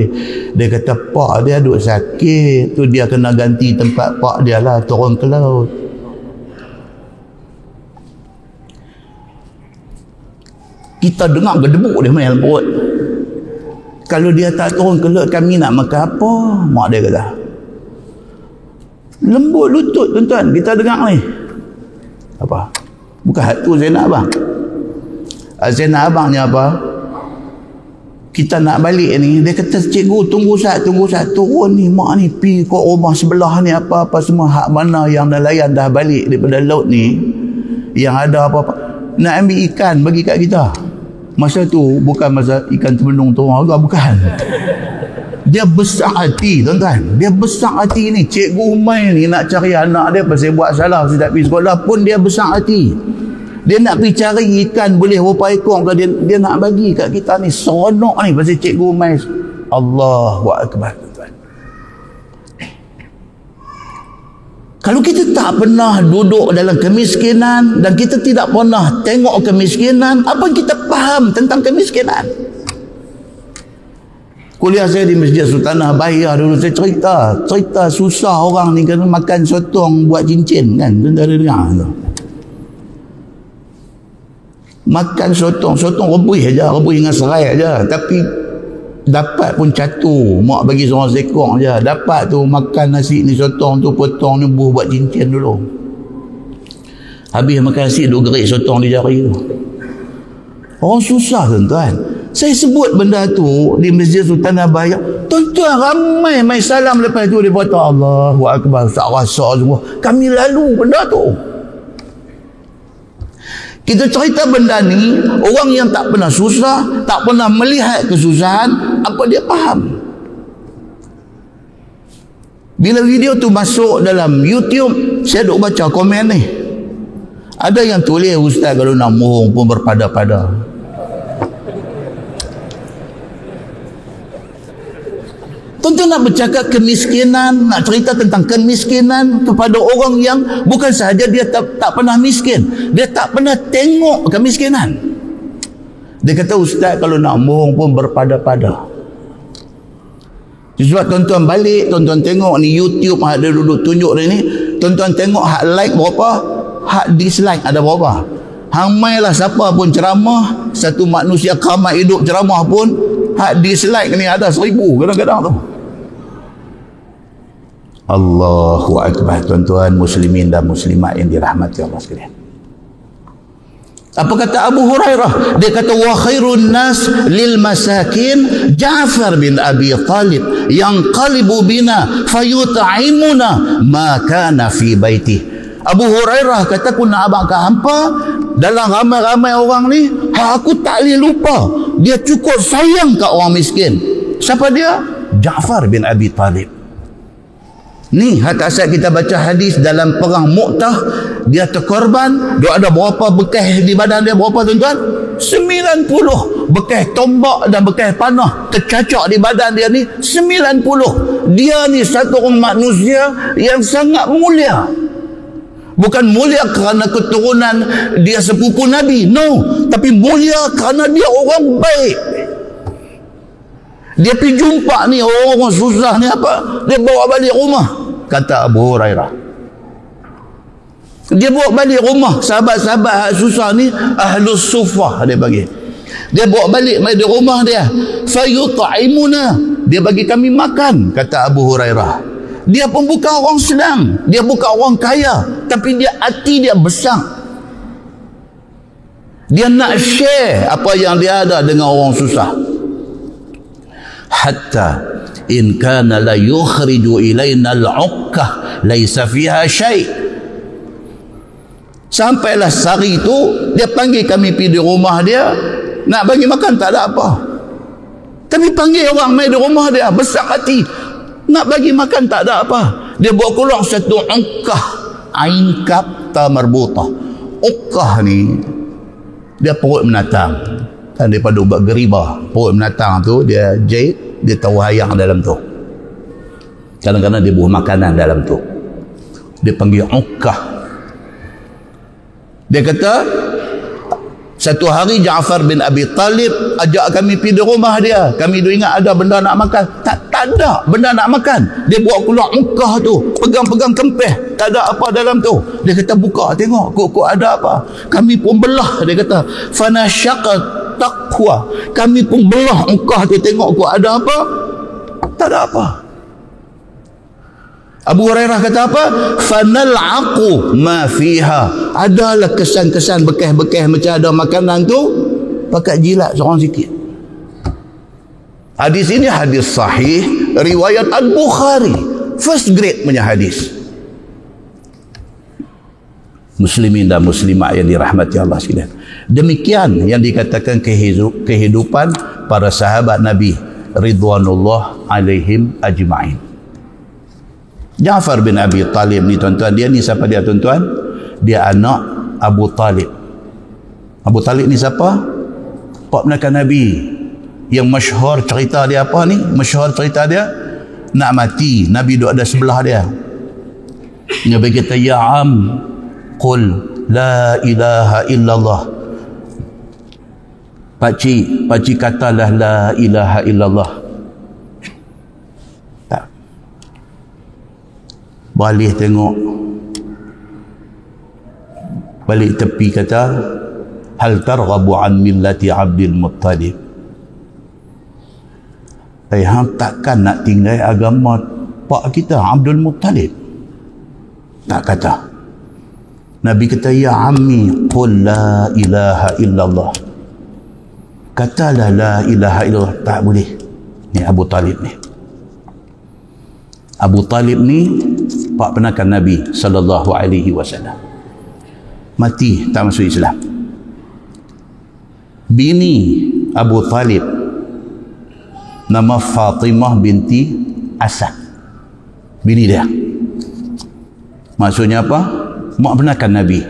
dia kata pak dia duduk sakit tu, dia kena ganti tempat pak dia lah, turun ke laut. Kita dengar gedebuk dia main perut. Kalau dia tak turun ke laut, kami nak makan apa? Mak dia kata. Lembut lutut tuan-tuan, kita dengar ni. Apa? Bukan hatu Zainab abang. Zainab abang ni apa? Kita nak balik ni, dia kata cikgu tunggu sat turun ni, mak ni pi ke rumah sebelah ni, apa-apa semua hak mana yang nelayan dah balik daripada laut ni, yang ada apa-apa nak ambil ikan bagi kat kita. Masa tu bukan masa ikan terbenung turun harga, bukan. Dia besar hati tuan-tuan, dia besar hati ni. Cikgu Umay ni nak cari anak dia pasal buat salah, pasal tak pergi sekolah pun dia besar hati. Dia nak pergi cari ikan boleh berapa ekor ke, dia nak bagi kat kita ni. Seronok ni pasal cikgu Umay. Allahu Akbar tuan-tuan. Kalau kita tak pernah duduk dalam kemiskinan dan kita tidak pernah tengok kemiskinan, apa kita faham tentang kemiskinan? Kuliah saya di Masjid Sultanah Bahia dulu, saya cerita susah orang ni kena makan sotong buat cincin kan, tuan-tuan ada dengar tu. Makan sotong rebus dengan serai aja, tapi dapat pun catu, mak bagi seorang sekong je. Dapat tu makan nasi ni, sotong tu potong ni buat cincin dulu. Habis makan nasi, duk gerik sotong di jari tu. Orang susah tuan-tuan. Saya sebut benda tu di Masjid Sultanah Bahia, tuan-tuan ramai mai salam. Lepas tu dia kata Allahu Akbar, tak rasa semua. Kami lalu benda tu. Kita cerita benda ni, orang yang tak pernah susah, tak pernah melihat kesusahan, apa dia faham? Bila video tu masuk dalam YouTube, saya duk baca komen ni. Ada yang tulis, ustaz kalau nak mohong pun berpada-pada. Tuan-tuan nak bercakap kemiskinan, nak cerita tentang kemiskinan kepada orang yang bukan sahaja dia tak pernah miskin, dia tak pernah tengok kemiskinan. Dia kata ustaz kalau nak mohong pun berpada-pada. Sebab tuan-tuan balik, tuan-tuan tengok ni YouTube ada duduk tunjuk ni, tuan-tuan tengok hak like berapa, hak dislike ada berapa. Hang mailah siapa pun ceramah, satu manusia keramat hidup ceramah pun, hak dislike ni ada 1000 kadang-kadang tu. Allahu Akbar tuan-tuan muslimin dan muslimat yang dirahmati Allah sekalian. Apa kata Abu Hurairah? Dia kata wa khairun nas lil masakin Ja'far bin Abi Talib yang qalibu bina fayut'imuna ma kana fi baiti. Abu Hurairah kata aku nak abang ke hampa dalam ramai-ramai orang ni, aku tak boleh lupa dia cukup sayang kat orang miskin. Siapa dia? Ja'far bin Abi Talib. Ni hatta saat kita baca hadis dalam perang Mu'tah, dia terkorban, dia ada berapa bekas di badan dia, berapa tuan-tuan? 90 bekas tombak dan bekas panah tercacak di badan dia ni 90. Dia ni satu orang manusia yang sangat mulia. Bukan mulia kerana keturunan dia sepupu Nabi, no, tapi mulia kerana dia orang baik. Dia pergi jumpa ni orang susah ni apa, dia bawa balik rumah, kata Abu Hurairah. Dia bawa balik rumah sahabat-sahabat susah ni, ahlus sufah dia bagi. Dia bawa balik mai di rumah dia, fayut'imuna, dia bagi kami makan, kata Abu Hurairah. Dia pun bukan orang senang, dia bukan orang kaya, tapi dia hati dia besar. Dia nak share apa yang dia ada dengan orang susah. Hatta in kana la yukhriju ilaina al-'uqqah laysa fiha syai'. Sampailah sehari tu dia panggil kami pergi di rumah dia, nak bagi makan tak ada apa, tapi panggil orang mai di rumah dia, besar hati, nak bagi makan tak ada apa. Dia bawa keluar satu uqqah, ain kaf ta marbutah. Uqqah ni dia perut menatang. Kan daripada ubat geribah, perut menatang tu dia jahit, dia tahu hayang dalam tu. Kadang-kadang dia buah makanan dalam tu. Dia panggil Ukkah. Dia kata, satu hari Ja'far bin Abi Talib ajak kami pergi di rumah dia. Kami tu ingat ada benda nak makan. Tak ada benda nak makan. Dia buat keluar Ukkah tu, pegang-pegang kempeh, tak ada apa dalam tu. Dia kata, buka tengok, kok ada apa. Kami pun belah, dia kata, fanasyaqa taqwa. Kami pun belah Ukkah tu, tengok kok ada apa. Tak ada apa. Abu Hurairah kata apa? Fanal'aqu ma fiha. Adalah kesan-kesan bekas-bekas macam ada makanan tu, pakat jilat seorang sikit. Hadis ini hadis sahih riwayat Al-Bukhari, first grade punya hadis. Muslimin dan muslimat yang dirahmati Allah sekalian. Demikian yang dikatakan kehidupan para sahabat Nabi ridwanullah alaihim ajma'in. Ja'far bin Abi Talib ni tuan-tuan, dia ni siapa dia tuan-tuan? Dia anak Abu Talib. Abu Talib ni siapa? Pak penakan Nabi. Yang masyhur cerita dia apa ni? Masyhur cerita dia nak mati, Nabi duduk ada sebelah dia. Nabi kata, ya am, qul la ilaha illallah. Pakcik katalah la ilaha illallah. Tak. Balik tengok, balik tepi kata, hal targhabu an millati Abdul Muttalib. Hang takkan nak tinggal agama pak kita Abdul Muttalib? Tak kata. Nabi kata, ya ammi qul la ilaha illallah. Katalah la ilaha illallah. Tak boleh. Ni Abu Talib ni. Abu Talib ni pak penakan Nabi sallallahu alaihi wasallam. Mati tak masuk Islam. Bini Abu Talib nama Fatimah binti Asad, bini dia. Maksudnya apa? Mak penakan Nabi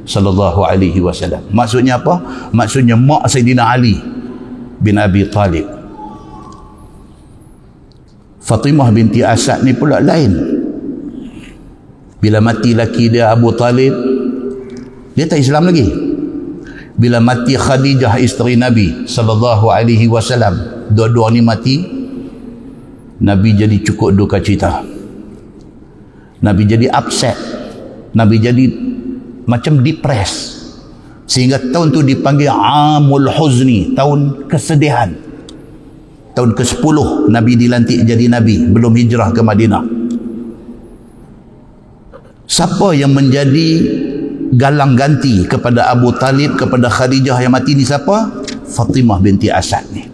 sallallahu alaihi wasallam. Maksudnya apa? Maksudnya mak Sayyidina Ali bin Abi Talib. Fatimah binti Asad ni pula lain. Bila mati laki dia Abu Talib, dia tak Islam lagi. Bila mati Khadijah isteri Nabi sallallahu alaihi wasallam, dua-dua ni mati, Nabi jadi cukup duka cita. Nabi jadi upset. Nabi jadi macam depres. Sehingga tahun tu dipanggil Amul Huzni, tahun kesedihan. Tahun ke-10 Nabi dilantik jadi Nabi, belum hijrah ke Madinah. Siapa yang menjadi galang ganti kepada Abu Talib, kepada Khadijah yang mati ni siapa? Fatimah binti Asad ni,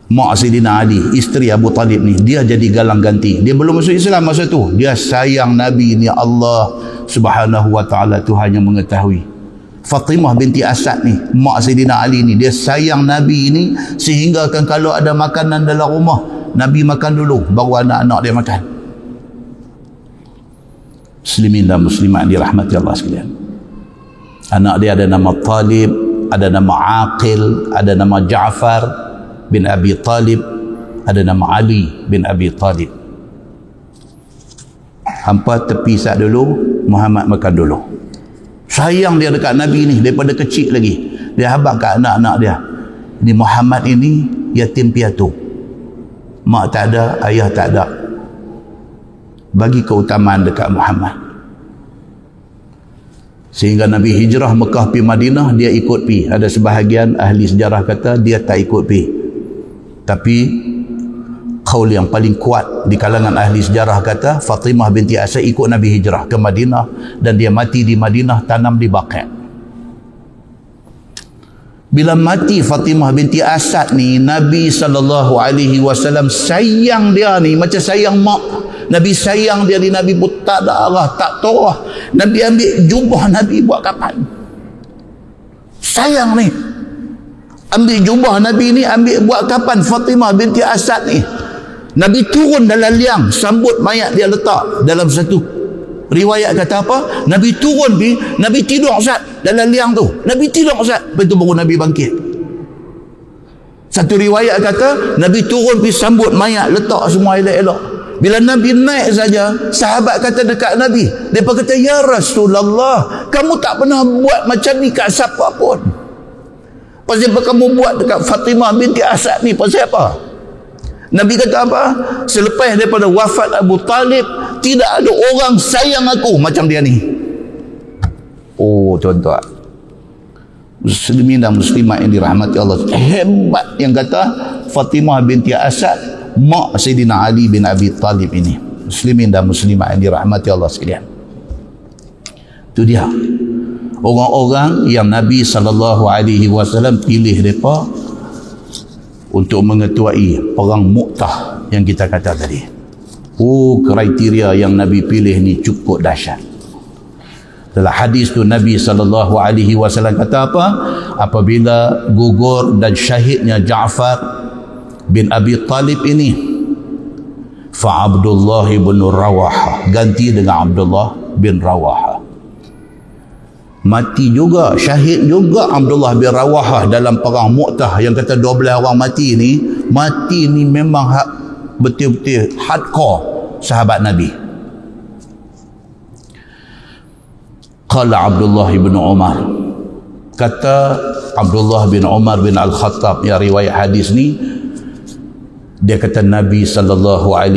mak Sayyidina Ali, isteri Abu Talib ni. Dia jadi galang ganti. Dia belum masuk Islam masa tu. Dia sayang Nabi ni, Allah subhanahu wa ta'ala Tuhan yang mengetahui. Fatimah binti Asad ni, mak Sayyidina Ali ni, dia sayang Nabi ni sehingga kan kalau ada makanan dalam rumah, Nabi makan dulu baru anak-anak dia makan. Muslimin dan muslimat dirahmati Allah sekalian. Anak dia ada nama Talib, ada nama Aqil, ada nama Ja'far bin Abi Talib, ada nama Ali bin Abi Talib. Hampa tepi sat dulu, Muhammad makan dulu. Sayang dia dekat Nabi ni daripada kecil lagi. Dia habaq kat anak-anak dia, ini Muhammad ini yatim piatu, mak tak ada, ayah tak ada. Bagi keutamaan dekat Muhammad. Sehingga Nabi hijrah Mekah pi Madinah, dia ikut pi. Ada sebahagian ahli sejarah kata dia tak ikut pi. Tapi qaul yang paling kuat di kalangan ahli sejarah kata Fatimah binti Asad ikut Nabi hijrah ke Madinah, dan dia mati di Madinah, tanam di Baqi'. Bila mati Fatimah binti Asad ni, Nabi SAW sayang dia ni macam sayang mak. Nabi sayang dia ni, Nabi pun tak darah, tak torah. Nabi ambil jubah Nabi buat kapan. Sayang ni. Ambil jubah Nabi ni, ambil buat kapan Fatimah binti Asad ni. Nabi turun dalam liang, sambut mayat dia, letak dalam satu Riwayat kata apa? Nabi turun pi, Nabi tidur Ustaz dalam liang tu. Nabi tidur Ustaz, lepas tu baru Nabi bangkit. Satu riwayat kata Nabi turun pi sambut mayat, letak semua elok-elok. Bila Nabi naik saja, sahabat kata dekat Nabi, depa kata, "Ya Rasulullah, kamu tak pernah buat macam ni kat siapa pun. Pasal apa kamu buat dekat Fatimah binti Asad ni? Pasal apa?" Nabi kata apa? Selepas daripada wafat Abu Talib, tidak ada orang sayang aku macam dia ni. Oh tuan-tuan, muslimin dan muslimat yang dirahmati Allah, hebat yang kata Fatimah binti Asad, mak Sayyidina Ali bin Abi Talib ini. Muslimin dan muslimat yang dirahmati Allah sekalian, itu dia orang-orang yang Nabi SAW pilih mereka untuk mengetuai perang Mu'tah yang kita kata tadi. Oh, kriteria yang Nabi pilih ni cukup dahsyat. Dalam hadis tu Nabi SAW kata apa? Apabila gugur dan syahidnya Ja'far bin Abi Talib ini, fa Abdullah bin Rawaha, ganti dengan Abdullah bin Rawaha. Mati juga, syahid juga Abdullah bin Rawaha dalam perang Mu'tah yang kata 12 orang mati ni. Mati ni memang betul-betul hardcore sahabat Nabi. Qala Abdullah bin Umar, kata Abdullah bin Umar bin Al-Khattab yang riwayat hadis ni, dia kata Nabi SAW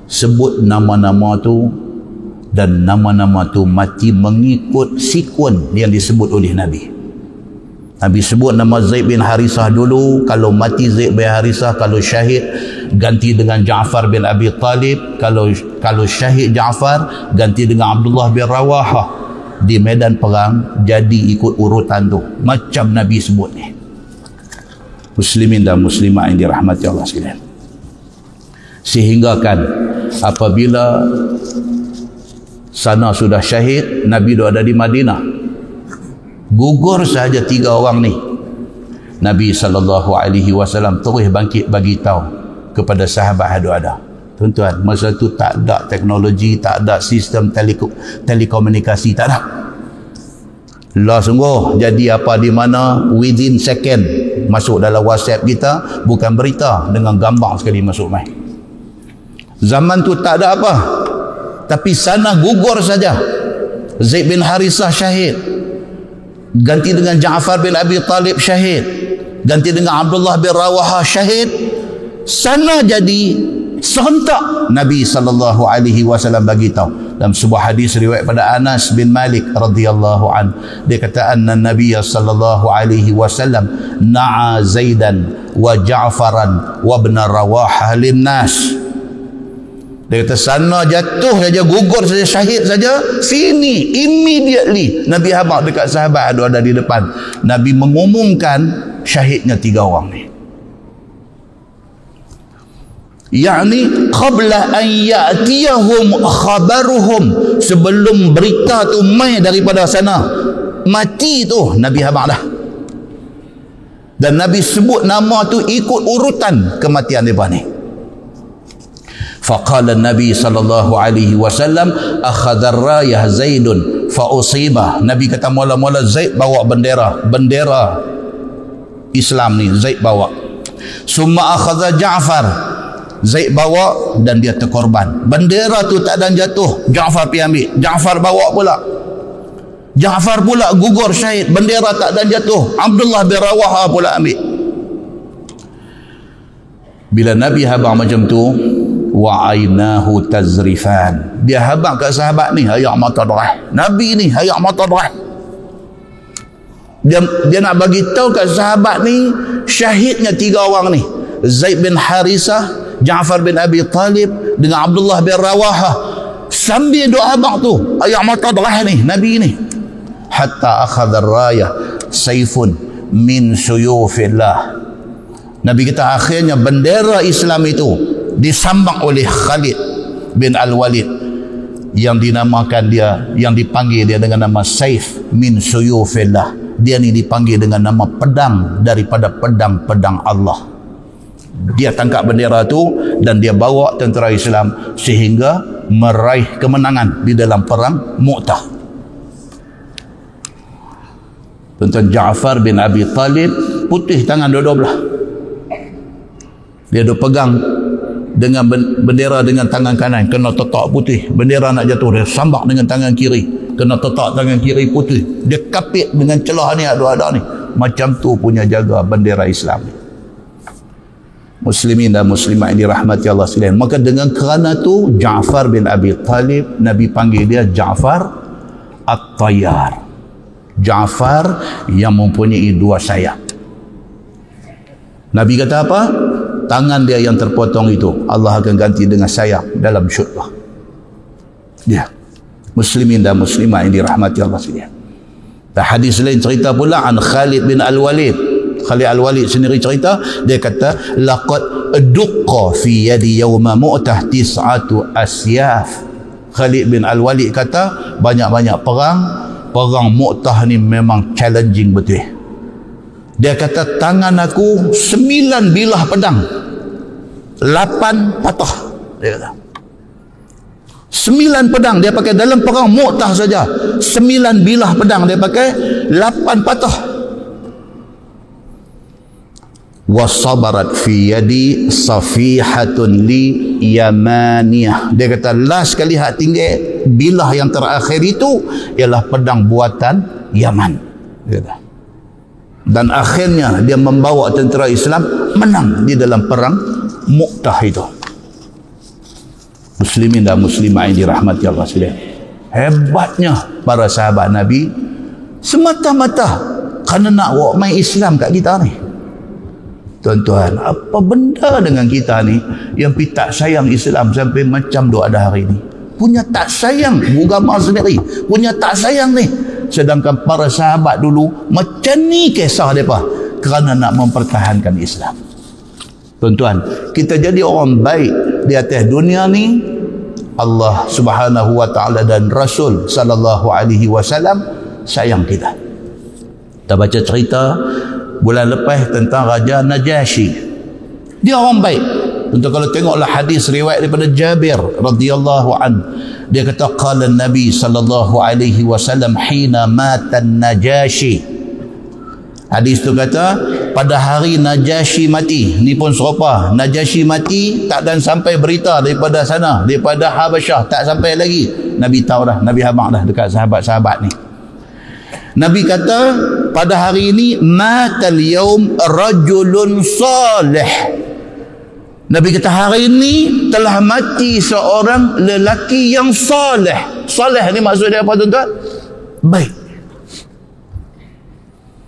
sebut nama-nama tu, dan nama-nama tu mati mengikut sekuen yang disebut oleh Nabi. Nabi sebut nama Zaid bin Harisah dulu, kalau mati Zaid bin Harisah, kalau syahid ganti dengan Ja'far bin Abi Talib, kalau syahid Ja'far ganti dengan Abdullah bin Rawaha di medan perang. Jadi ikut urutan tu macam Nabi sebut ni. Muslimin dan muslimat yang dirahmati Allah sekalian, sehingga kan apabila sana sudah syahid, Nabi dah ada di Madinah, gugur sahaja 3 orang ni, Nabi SAW terus bangkit bagi tahu kepada sahabat ada. Tuan-tuan, masa tu tak ada teknologi, tak ada sistem telekomunikasi, tak ada. Lah sungguh, jadi apa di mana within second masuk dalam WhatsApp kita, bukan berita, dengan gambar sekali masuk mai. Zaman tu tak ada apa, tapi sana gugur saja. Zaid bin Harisah syahid, ganti dengan Ja'far bin Abi Talib syahid, ganti dengan Abdullah bin Rawaha syahid. Sana jadi serentak. Nabi SAW bagi tahu dalam sebuah hadis riwayat pada Anas bin Malik radhiyallahu an, dia kata anna Nabi SAW na'a Zaidan wa Ja'faran wa ibn Rawaha linnas. Dia kata sana jatuh saja, gugur saja, syahid saja, sini immediately Nabi habaq dekat sahabat ada di depan. Nabi mengumumkan syahidnya 3 orang ni, yakni qabla an ya'tiyahum khabaruhum, sebelum berita tu mai daripada sana, mati tu Nabi habaq dah. Dan Nabi sebut nama tu ikut urutan kematian mereka ni. Faqala Nabi SAW akhadha rayah Zaidun fa usibah. Nabi kata mula-mula Zaid bawa bendera Islam ni, Zaid bawa. Summa akhadha Ja'far, Zaid bawa dan dia terkorban. Bendera tu tak ada jatuh, Ja'far pergi ambil, Ja'far bawa pula, Ja'far pula gugur syahid, bendera tak ada jatuh, Abdullah bin Rawaha pula ambil. Bila Nabi habaq macam tu, wa ainahu tazrifan, dia habaq kat sahabat ni ayak mata darah. Nabi ni ayak mata darah. Dia nak bagi tahu kat sahabat ni syahidnya 3 orang ni, Zaid bin Harisah, Ja'far bin Abi Talib dengan Abdullah bin Rawaha. Sambil doa habaq tu ayak mata darah ni Nabi ni. Hatta akhadha rayah saifun min suyufillah. Nabi kita akhirnya bendera Islam itu disambang oleh Khalid bin Al-Walid, yang dinamakan dia, yang dipanggil dia dengan nama Saif min Suyufillah. Dia ni dipanggil dengan nama pedang daripada pedang-pedang Allah. Dia tangkap bendera tu dan dia bawa tentera Islam sehingga meraih kemenangan di dalam perang Mu'tah. Tuan Ja'far bin Abi Talib putih tangan dua-dua belah. Dia duk pegang dengan bendera dengan tangan kanan, kena tetak putih. Bendera nak jatuh, dia sambak dengan tangan kiri, kena tetak tangan kiri putih. Dia kapit dengan celah ni, ada ni. Macam tu punya jaga bendera Islam ni. Muslimin dan muslimat yang dirahmati Allah sekalian. Maka dengan kerana tu Ja'far bin Abi Talib, Nabi panggil dia Ja'far At-Tayyar. Ja'far yang mempunyai dua sayap. Nabi kata apa? Tangan dia yang terpotong itu Allah akan ganti dengan sayap dalam syurga. Dia. Muslimin dan muslimat yang dirahmati Allah sekalian. Dan hadis lain cerita pula an Khalid bin Al-Walid. Khalid Al-Walid sendiri cerita, dia kata laqad duqqa fi yadi yawma Mu'tah tis'atu asyaf. Khalid bin Al-Walid kata banyak-banyak perang Mu'tah ni memang challenging betul. Dia kata tangan aku 9 bilah pedang, 8 patah. Dia kata 9 pedang dia pakai dalam perang Mu'tah saja. 9 bilah pedang dia pakai, 8 patah. Wasabarat fi yadi safihatun li yamaniyah. Dia kata last kali hak tinggal bilah yang terakhir itu ialah pedang buatan Yaman. Dia kata. Dan akhirnya dia membawa tentera Islam menang di dalam perang Mu'tah itu. Muslimin dan muslimah yang dirahmati Allah sekalian. Hebatnya para sahabat Nabi semata-mata kerana nak bawa main Islam kat kita ni. Tuan-tuan, apa benda dengan kita ni yang tak sayang Islam sampai macam duk ada hari ni? Punya tak sayang agama sendiri, punya tak sayang ni. Sedangkan para sahabat dulu macam ni kisah mereka kerana nak mempertahankan Islam. Tuan-tuan, kita jadi orang baik di atas dunia ni, Allah Subhanahu wa taala dan Rasul sallallahu alaihi wasallam sayang kita. Kita baca cerita bulan lepas tentang Raja Najasyi. Dia orang baik. Untuk kalau tengoklah hadis riwayat daripada Jabir radhiyallahu an, dia kata qala Nabi sallallahu alaihi wasallam hina mata Najasyi. Hadis tu kata pada hari Najasyi mati, ni pun serupa. Najasyi mati tak dan sampai berita daripada sana, daripada Habasyah, tak sampai lagi. Nabi tahu dah, Nabi habaq dah dekat sahabat-sahabat ni. Nabi kata pada hari ini matal yaum rajulun salih. Nabi kata hari ini telah mati seorang lelaki yang salih. Salih ni maksud dia apa tuan-tuan? Baik.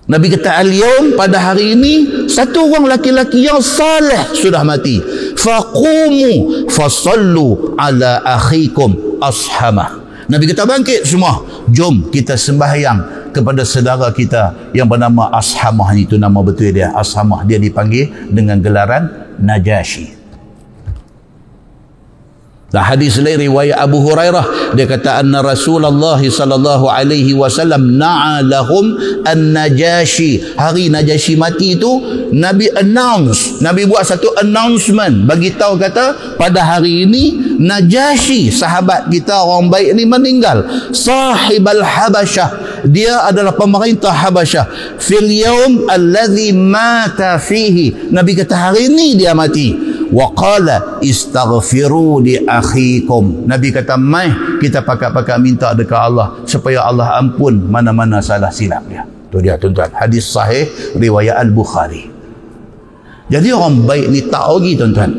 Nabi kata al-yaum pada hari ini satu orang laki-laki yang salih sudah mati. Faqumu fasallu ala akhikum ashamah. Nabi kata bangkit semua, jom kita sembahyang kepada saudara kita yang bernama Ashamah. Itu nama betul dia, Ashamah. Dia dipanggil dengan gelaran Najasyi. Dan hadis lain riwayat Abu Hurairah, dia kata anna Rasulullah sallallahu alaihi wasallam na'a lahum an-Najasyi. Hari Najasyi mati itu Nabi announce, Nabi buat satu announcement, bagi tahu kata pada hari ini Najasyi sahabat kita orang baik ni meninggal. Sahibal Habasyah, dia adalah pemerintah Habasyah. Fil yaum alladhi mata fihi, Nabi kata hari ini dia mati. Wa qala istaghfiru li akhikum, Nabi kata mai kita pakat-pakat minta dekat Allah supaya Allah ampun mana-mana salah silap dia. Tu dia tuan-tuan, hadis sahih riwayat Al-Bukhari. Jadi orang baik ni tak rugi tuan-tuan.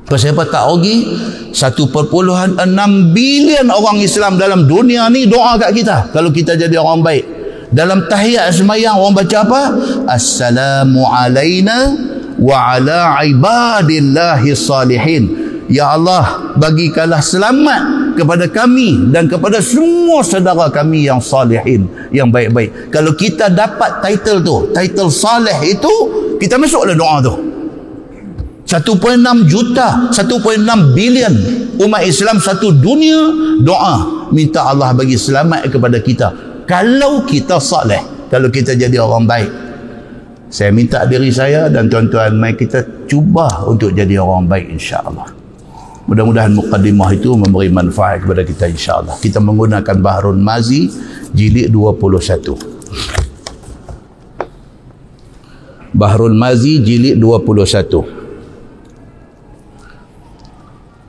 Pasal apa tak rugi? 1.6 bilion orang Islam dalam dunia ni doa kat kita kalau kita jadi orang baik. Dalam tahiyat sembahyang orang baca apa? Assalamu alaina wa ala ibadillahi salihin. Ya Allah, bagikanlah selamat kepada kami dan kepada semua saudara kami yang salihin, yang baik-baik. Kalau kita dapat title tu, title salih itu, kita masuklah doa tu. 1.6 juta, 1.6 bilion umat Islam satu dunia doa minta Allah bagi selamat kepada kita kalau kita salih, kalau kita jadi orang baik. Saya minta diri saya dan tuan-tuan, mari kita cuba untuk jadi orang baik, insya-Allah. Mudah-mudahan muqaddimah itu memberi manfaat kepada kita, insya-Allah. Kita menggunakan Bahrul Mazi jilid 21. Bahrul Mazi jilid 21.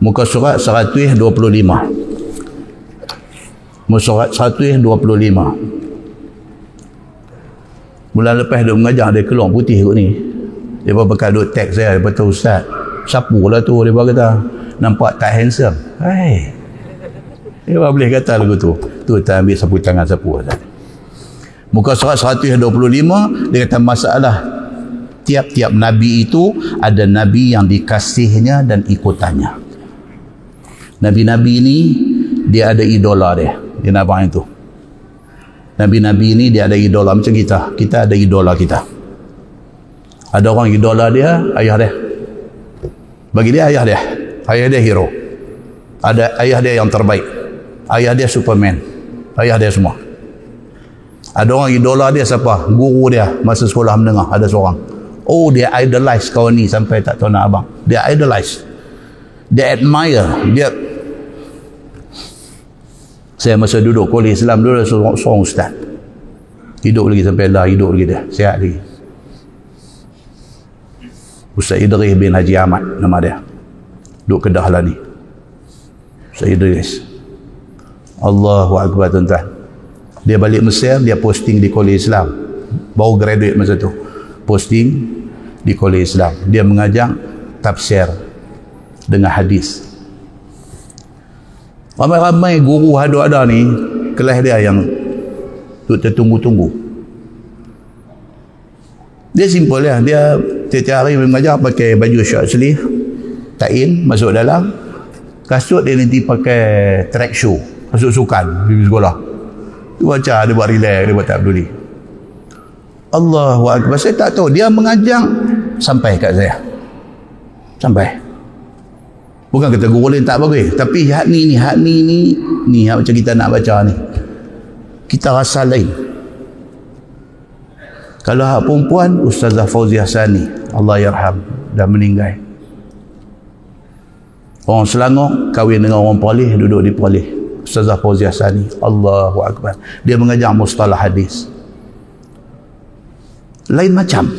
Muka surat 125. Muka surat 125. Bulan lepas dia mengajar, dia keluar putih kot ni. Dia bakal duk tag saya, dia kata, "Ustaz, siapa lah tu?" Dia kata, "Nampak tak handsome?" Hai. Dia boleh kata lagu tu. Tu tak ambil sapu tangan sapu. Muka surat 125, dia kata masalah tiap-tiap nabi itu ada nabi yang dikasihnya dan ikutannya. Nabi-nabi ini dia ada idola dia. Dia nampak itu. Nabi-nabi ini dia ada idola macam kita. Kita ada idola kita. Ada orang idola dia, ayah dia. Bagi dia ayah dia. Ayah dia hero. Ada ayah dia yang terbaik. Ayah dia Superman. Ayah dia semua. Ada orang idola dia siapa? Guru dia masa sekolah menengah ada seorang. Oh, dia idolize kawan ni sampai tak tahu nak abang. Dia idolize. Dia admire. Saya masa duduk kuliah Islam dulu seorang ustaz. Hidup lagi sampai lah, hidup lagi dia. Sihat lagi. Ustaz Idris bin Haji Ahmad nama dia. Duduk Kedah lah ni. Ustaz Idris. Allahu Akbar tuan-tuan. Dia balik Mesir, dia posting di kuliah Islam. Baru graduate masa tu. Posting di kuliah Islam. Dia mengajar tafsir dengan hadis. Ramai-ramai guru ada ni, kelas dia yang tertunggu-tunggu. Dia simple lah. Dia tiap-tiap hari mengajar pakai baju short sleeve, tain masuk dalam, kasut dia nanti pakai track shoe, kasut sukan di sekolah. Dia baca, dia buat relax, dia buat tak peduli. Allahu Akbar. Saya tak tahu, dia mengajar sampai kat saya. Sampai. Bukan kata guru lain tak bagus, tapi hak ni hak macam kita nak baca ni. Kita rasa lain. Kalau hak perempuan, Ustazah Fauziah Sani, Allah yarham, dah meninggal. Orang Selangor kahwin dengan orang Perlis, duduk di Perlis. Ustazah Fauziah Sani, Allahu Akbar. Dia mengajar mustalah hadis. Lain macam.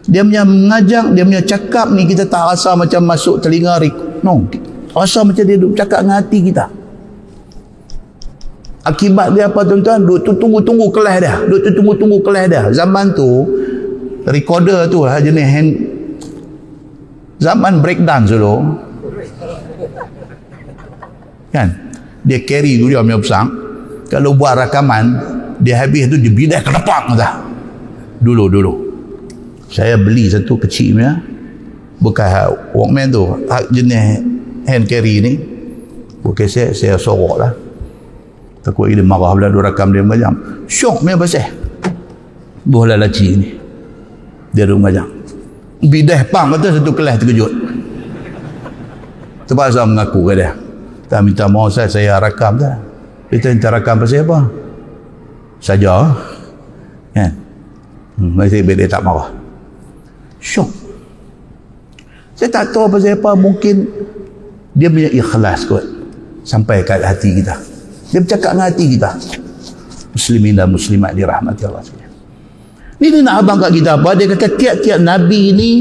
Dia punya mengajar, dia punya cakap ni kita tak rasa macam masuk telinga no. Rasa macam dia duduk cakap dengan hati kita. Akibat dia apa tuan-tuan? Duduk tunggu-tunggu kelas dia. Zaman tu recorder tu lah jenis hand, zaman breakdance dulu. Kan? Dia carry dulu dia punya pesang. Kalau buat rakaman, dia habis tu dia bidah ke depan dah. Dulu. Saya beli satu kecil punya, bekas Walkman tu, jenis hand carry ni. Bukan saya sorok lah. Takut dia marah pula, dia rakam dia macam syok punya pasal. Bola laci ni. Dia duduk macam bidah pang kata satu kelas terkejut. Terpaksa mengaku ke dia. Tak minta maaf saya rakam tak. Kita minta rakam pasal apa? Saja. Kan? Masih dia tak marah. Syok. Saya tak tahu pasal apa, mungkin dia punya ikhlas kot sampai kat hati kita. Dia bercakap dengan hati kita. Muslimin dan muslimat dirahmati Allah sekalian. Ni dia nak abang kat kita apa? Dia kata tiap-tiap nabi ni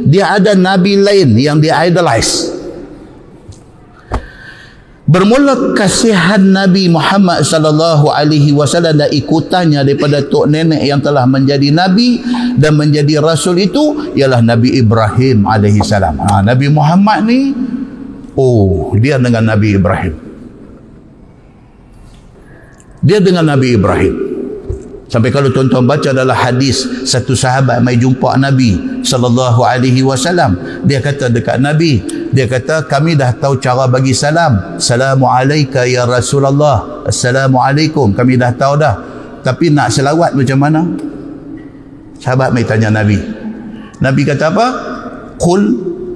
dia ada nabi lain yang dia idolize. Bermula kasihan Nabi Muhammad sallallahu alaihi wasallam dan ikutannya daripada tok nenek yang telah menjadi nabi dan menjadi rasul itu ialah Nabi Ibrahim alaihi salam. Nabi Muhammad ni dia dengan Nabi Ibrahim. Dia dengan Nabi Ibrahim. Sampai kalau tuan-tuan baca dalam hadis, satu sahabat mai jumpa Nabi sallallahu alaihi wasallam, dia kata dekat Nabi, dia kata kami dah tahu cara bagi salam. Assalamualaikum ya Rasulullah. Assalamualaikum, kami dah tahu dah. Tapi nak selawat macam mana? Sahabat mai tanya Nabi. Nabi kata apa? Qul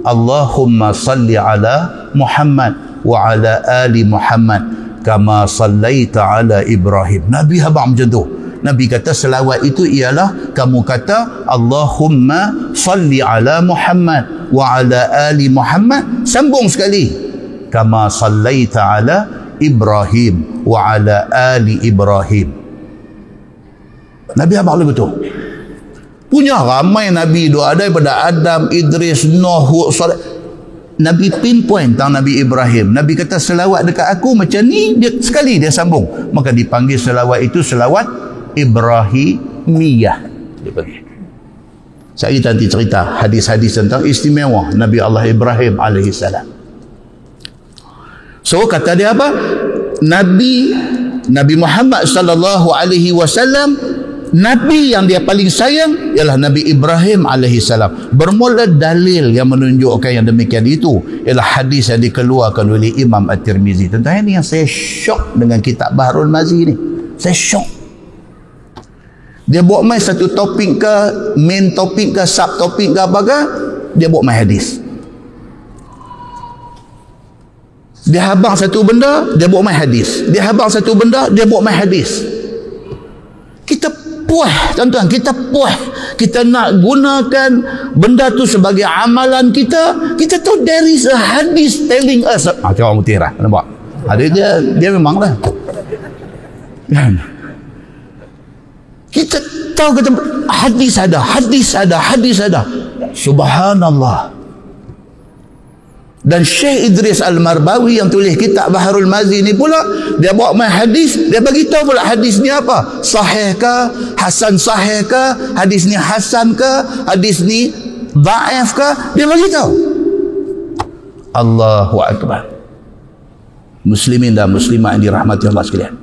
Allahumma salli ala Muhammad wa ala ali Muhammad kama sallaita ala Ibrahim. Nabi habaq macam tu. Nabi kata selawat itu ialah kamu kata Allahumma salli ala Muhammad wa ala ali Muhammad, sambung sekali, kama sallaita ala Ibrahim wa ala ali Ibrahim. Nabi abang betul. Punya ramai Nabi doa daripada Adam, Idris, Nuh, Hud, Salih. Nabi pinpoint tentang Nabi Ibrahim. Nabi kata selawat dekat aku macam ni, dia sekali dia sambung. Maka dipanggil selawat itu selawat Ibrahimiyah. Dia panggil. Saya nanti cerita hadis-hadis tentang istimewa Nabi Allah Ibrahim alaihissalam. So kata dia apa? Nabi Muhammad sallallahu alaihi wasallam, Nabi yang dia paling sayang ialah Nabi Ibrahim alaihissalam. Bermula dalil yang menunjukkan yang demikian itu ialah hadis yang dikeluarkan oleh Imam At-Tirmizi. Tentang ini yang saya syok dengan kitab Bahrul Mazi ni. Saya syok. Dia buat main satu topik ke, main topik ke, sub topik ke apa ke, dia buat main hadis. Dia habang satu benda, dia buat main hadis. Dia habang satu benda, dia buat main hadis. Kita puas, tuan-tuan, kita puas. Kita nak gunakan benda tu sebagai amalan kita. Kita tahu there is a hadis telling us. Tengok orang putih lah, nampak? Dia memang lah. Kita tahu kata hadis ada. Subhanallah. Dan Syekh Idris Al-Marbawi yang tulis kitab Bahrul Mazi ni pula, dia bawa main hadis, dia bagi tahu pula hadis ni apa? Sahih ke? Hasan sahih ke? Hadis ni hasan ke? Hadis ni dhaif ke? Dia bagi tahu. Allahu Akbar. Muslimin dan muslimat yang dirahmati Allah sekalian.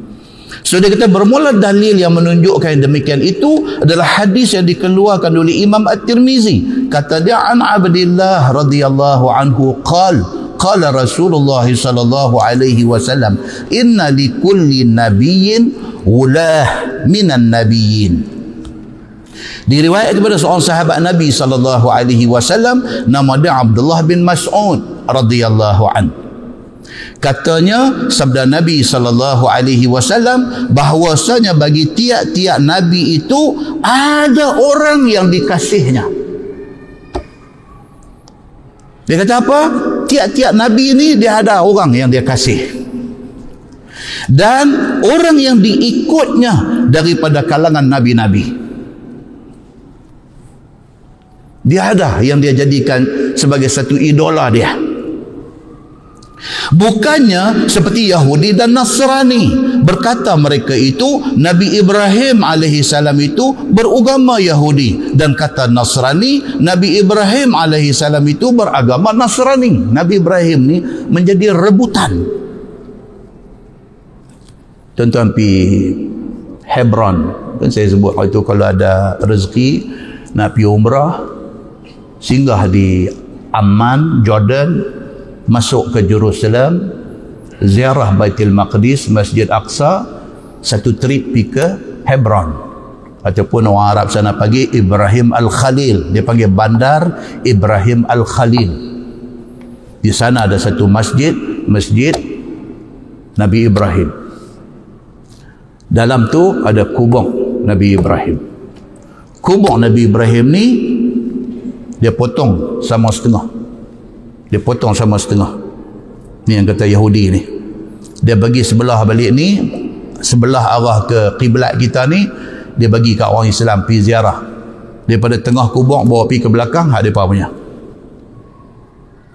So dia kata bermula dalil yang menunjukkan demikian itu adalah hadis yang dikeluarkan oleh Imam At-Tirmizi. Kata dia an Abdillah radhiyallahu anhu qala Rasulullah sallallahu alaihi wasallam inna likulli nabiyyin ulah minan nabiyyin. Diriwayatkan kepada seorang sahabat Nabi sallallahu alaihi wasallam, nama dia Abdullah bin Mas'ud radhiyallahu anhu. Katanya sabda Nabi sallallahu alaihi wasallam bahwasanya bagi tiap-tiap nabi itu ada orang yang dikasihnya. Dia kata apa? Tiap-tiap nabi ini dia ada orang yang dia kasih. Dan orang yang diikutnya daripada kalangan nabi-nabi. Dia ada yang dia jadikan sebagai satu idola dia. Bukannya seperti Yahudi dan Nasrani. Berkata mereka itu Nabi Ibrahim alaihissalam itu beragama Yahudi, dan kata Nasrani Nabi Ibrahim alaihissalam itu beragama Nasrani. Nabi Ibrahim ni menjadi rebutan. Tuan-tuan pergi Hebron, kan saya sebut itu kalau ada rezeki nak pergi umrah, singgah di Amman, Jordan, masuk ke Jerusalem, ziarah Baitul Maqdis, Masjid Aqsa, satu trip pergi ke Hebron, ataupun orang Arab sana panggil Ibrahim Al-Khalil. Dia panggil bandar Ibrahim Al-Khalil. Di sana ada satu masjid Nabi Ibrahim. Dalam tu ada kubur Nabi Ibrahim. Kubur Nabi Ibrahim ni dia potong sama setengah. Ni yang kata Yahudi ni. Dia bagi sebelah balik ni, sebelah arah ke kiblat kita ni, dia bagi kat orang Islam pergi ziarah. Daripada tengah kubur bawa pergi ke belakang, hak depa punya.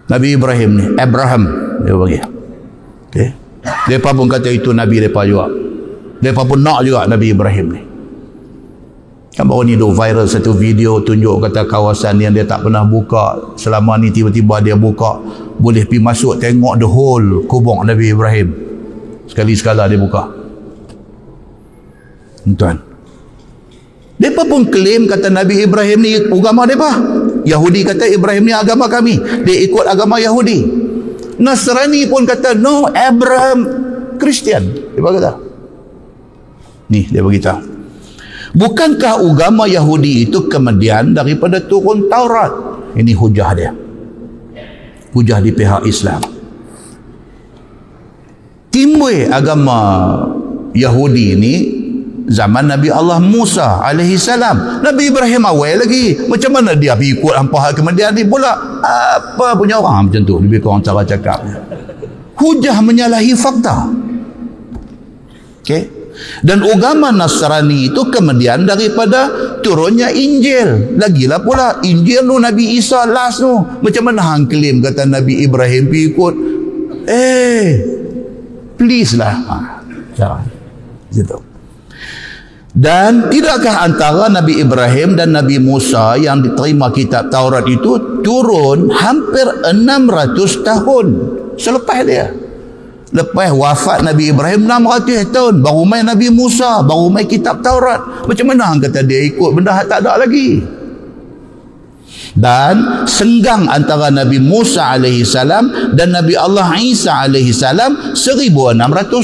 Nabi Ibrahim ni, Abraham dia bagi. Okey. Depa pun kata itu nabi depa juga. Depa pun nak juga Nabi Ibrahim ni. Kan baru ni viral satu video tunjuk kata kawasan yang dia tak pernah buka selama ni, tiba-tiba dia buka, boleh pergi masuk tengok the whole kubur Nabi Ibrahim. Sekali-sekala dia buka. Tuan, mereka pun klaim kata Nabi Ibrahim ni agama mereka. Yahudi kata Ibrahim ni agama kami, dia ikut agama Yahudi. Nasrani pun kata no, Abraham Kristian. Dia kata ni, dia beritahu, bukankah agama Yahudi itu kemudian daripada turun Taurat? Ini hujah dia, hujah di pihak Islam. Timbul agama Yahudi ini zaman Nabi Allah Musa alaihi salam. Nabi Ibrahim awal lagi. Macam mana dia ikut hampa kemudian ni pula? Apa punya orang macam tu? Lebih kurang cara cakap. Hujah menyalahi fakta. Okey. Dan agama Nasrani itu kemudian daripada turunnya Injil. Lagilah pula Injil tu Nabi Isa last tu. Macam mana hang claim kata Nabi Ibrahim pergi ikut? Please lah. Jangan. Gitu. Dan tidakkah antara Nabi Ibrahim dan Nabi Musa yang diterima kitab Taurat itu turun hampir 600 tahun selepas dia? Lepas wafat Nabi Ibrahim 600 tahun baru main Nabi Musa, baru main kitab Taurat. Macam mana hang kata dia ikut benda tak ada lagi? Dan senggang antara Nabi Musa alaihi salam dan Nabi Allah Isa alaihi salam 1600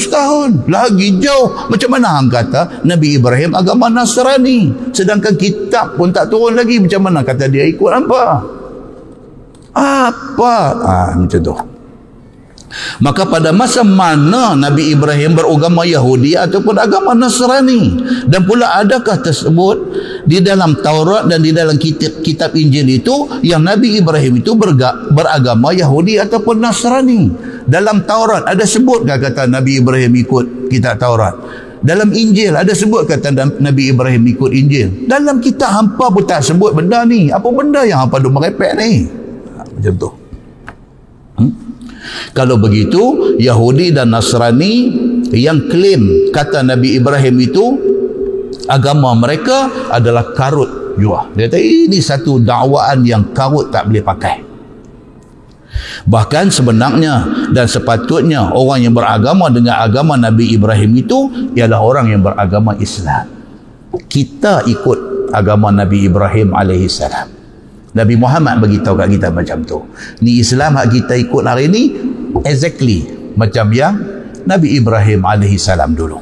tahun. Lagi jauh. Macam mana hang kata Nabi Ibrahim agama Nasrani sedangkan kitab pun tak turun lagi? Macam mana kata dia ikut apa? Macam tu. Maka pada masa mana Nabi Ibrahim beragama Yahudi ataupun agama Nasrani? Dan pula adakah tersebut di dalam Taurat dan di dalam kitab Injil itu yang Nabi Ibrahim itu beragama Yahudi ataupun Nasrani? Dalam Taurat ada sebutkah kata Nabi Ibrahim ikut kitab Taurat? Dalam Injil ada sebut kata Nabi Ibrahim ikut Injil? Dalam kitab hampa pun tak sebut benda ni. Apa benda yang hampa duk merepek ni? Macam tu. Kalau begitu, Yahudi dan Nasrani yang klaim kata Nabi Ibrahim itu agama mereka adalah karut juga. Dia kata ini satu dakwaan yang karut tak boleh pakai. Bahkan sebenarnya dan sepatutnya orang yang beragama dengan agama Nabi Ibrahim itu ialah orang yang beragama Islam. Kita ikut agama Nabi Ibrahim alaihi salam. Nabi Muhammad beritahu kat kita macam tu. Ni Islam hak kita ikut hari ni exactly macam yang Nabi Ibrahim alaihi salam dulu.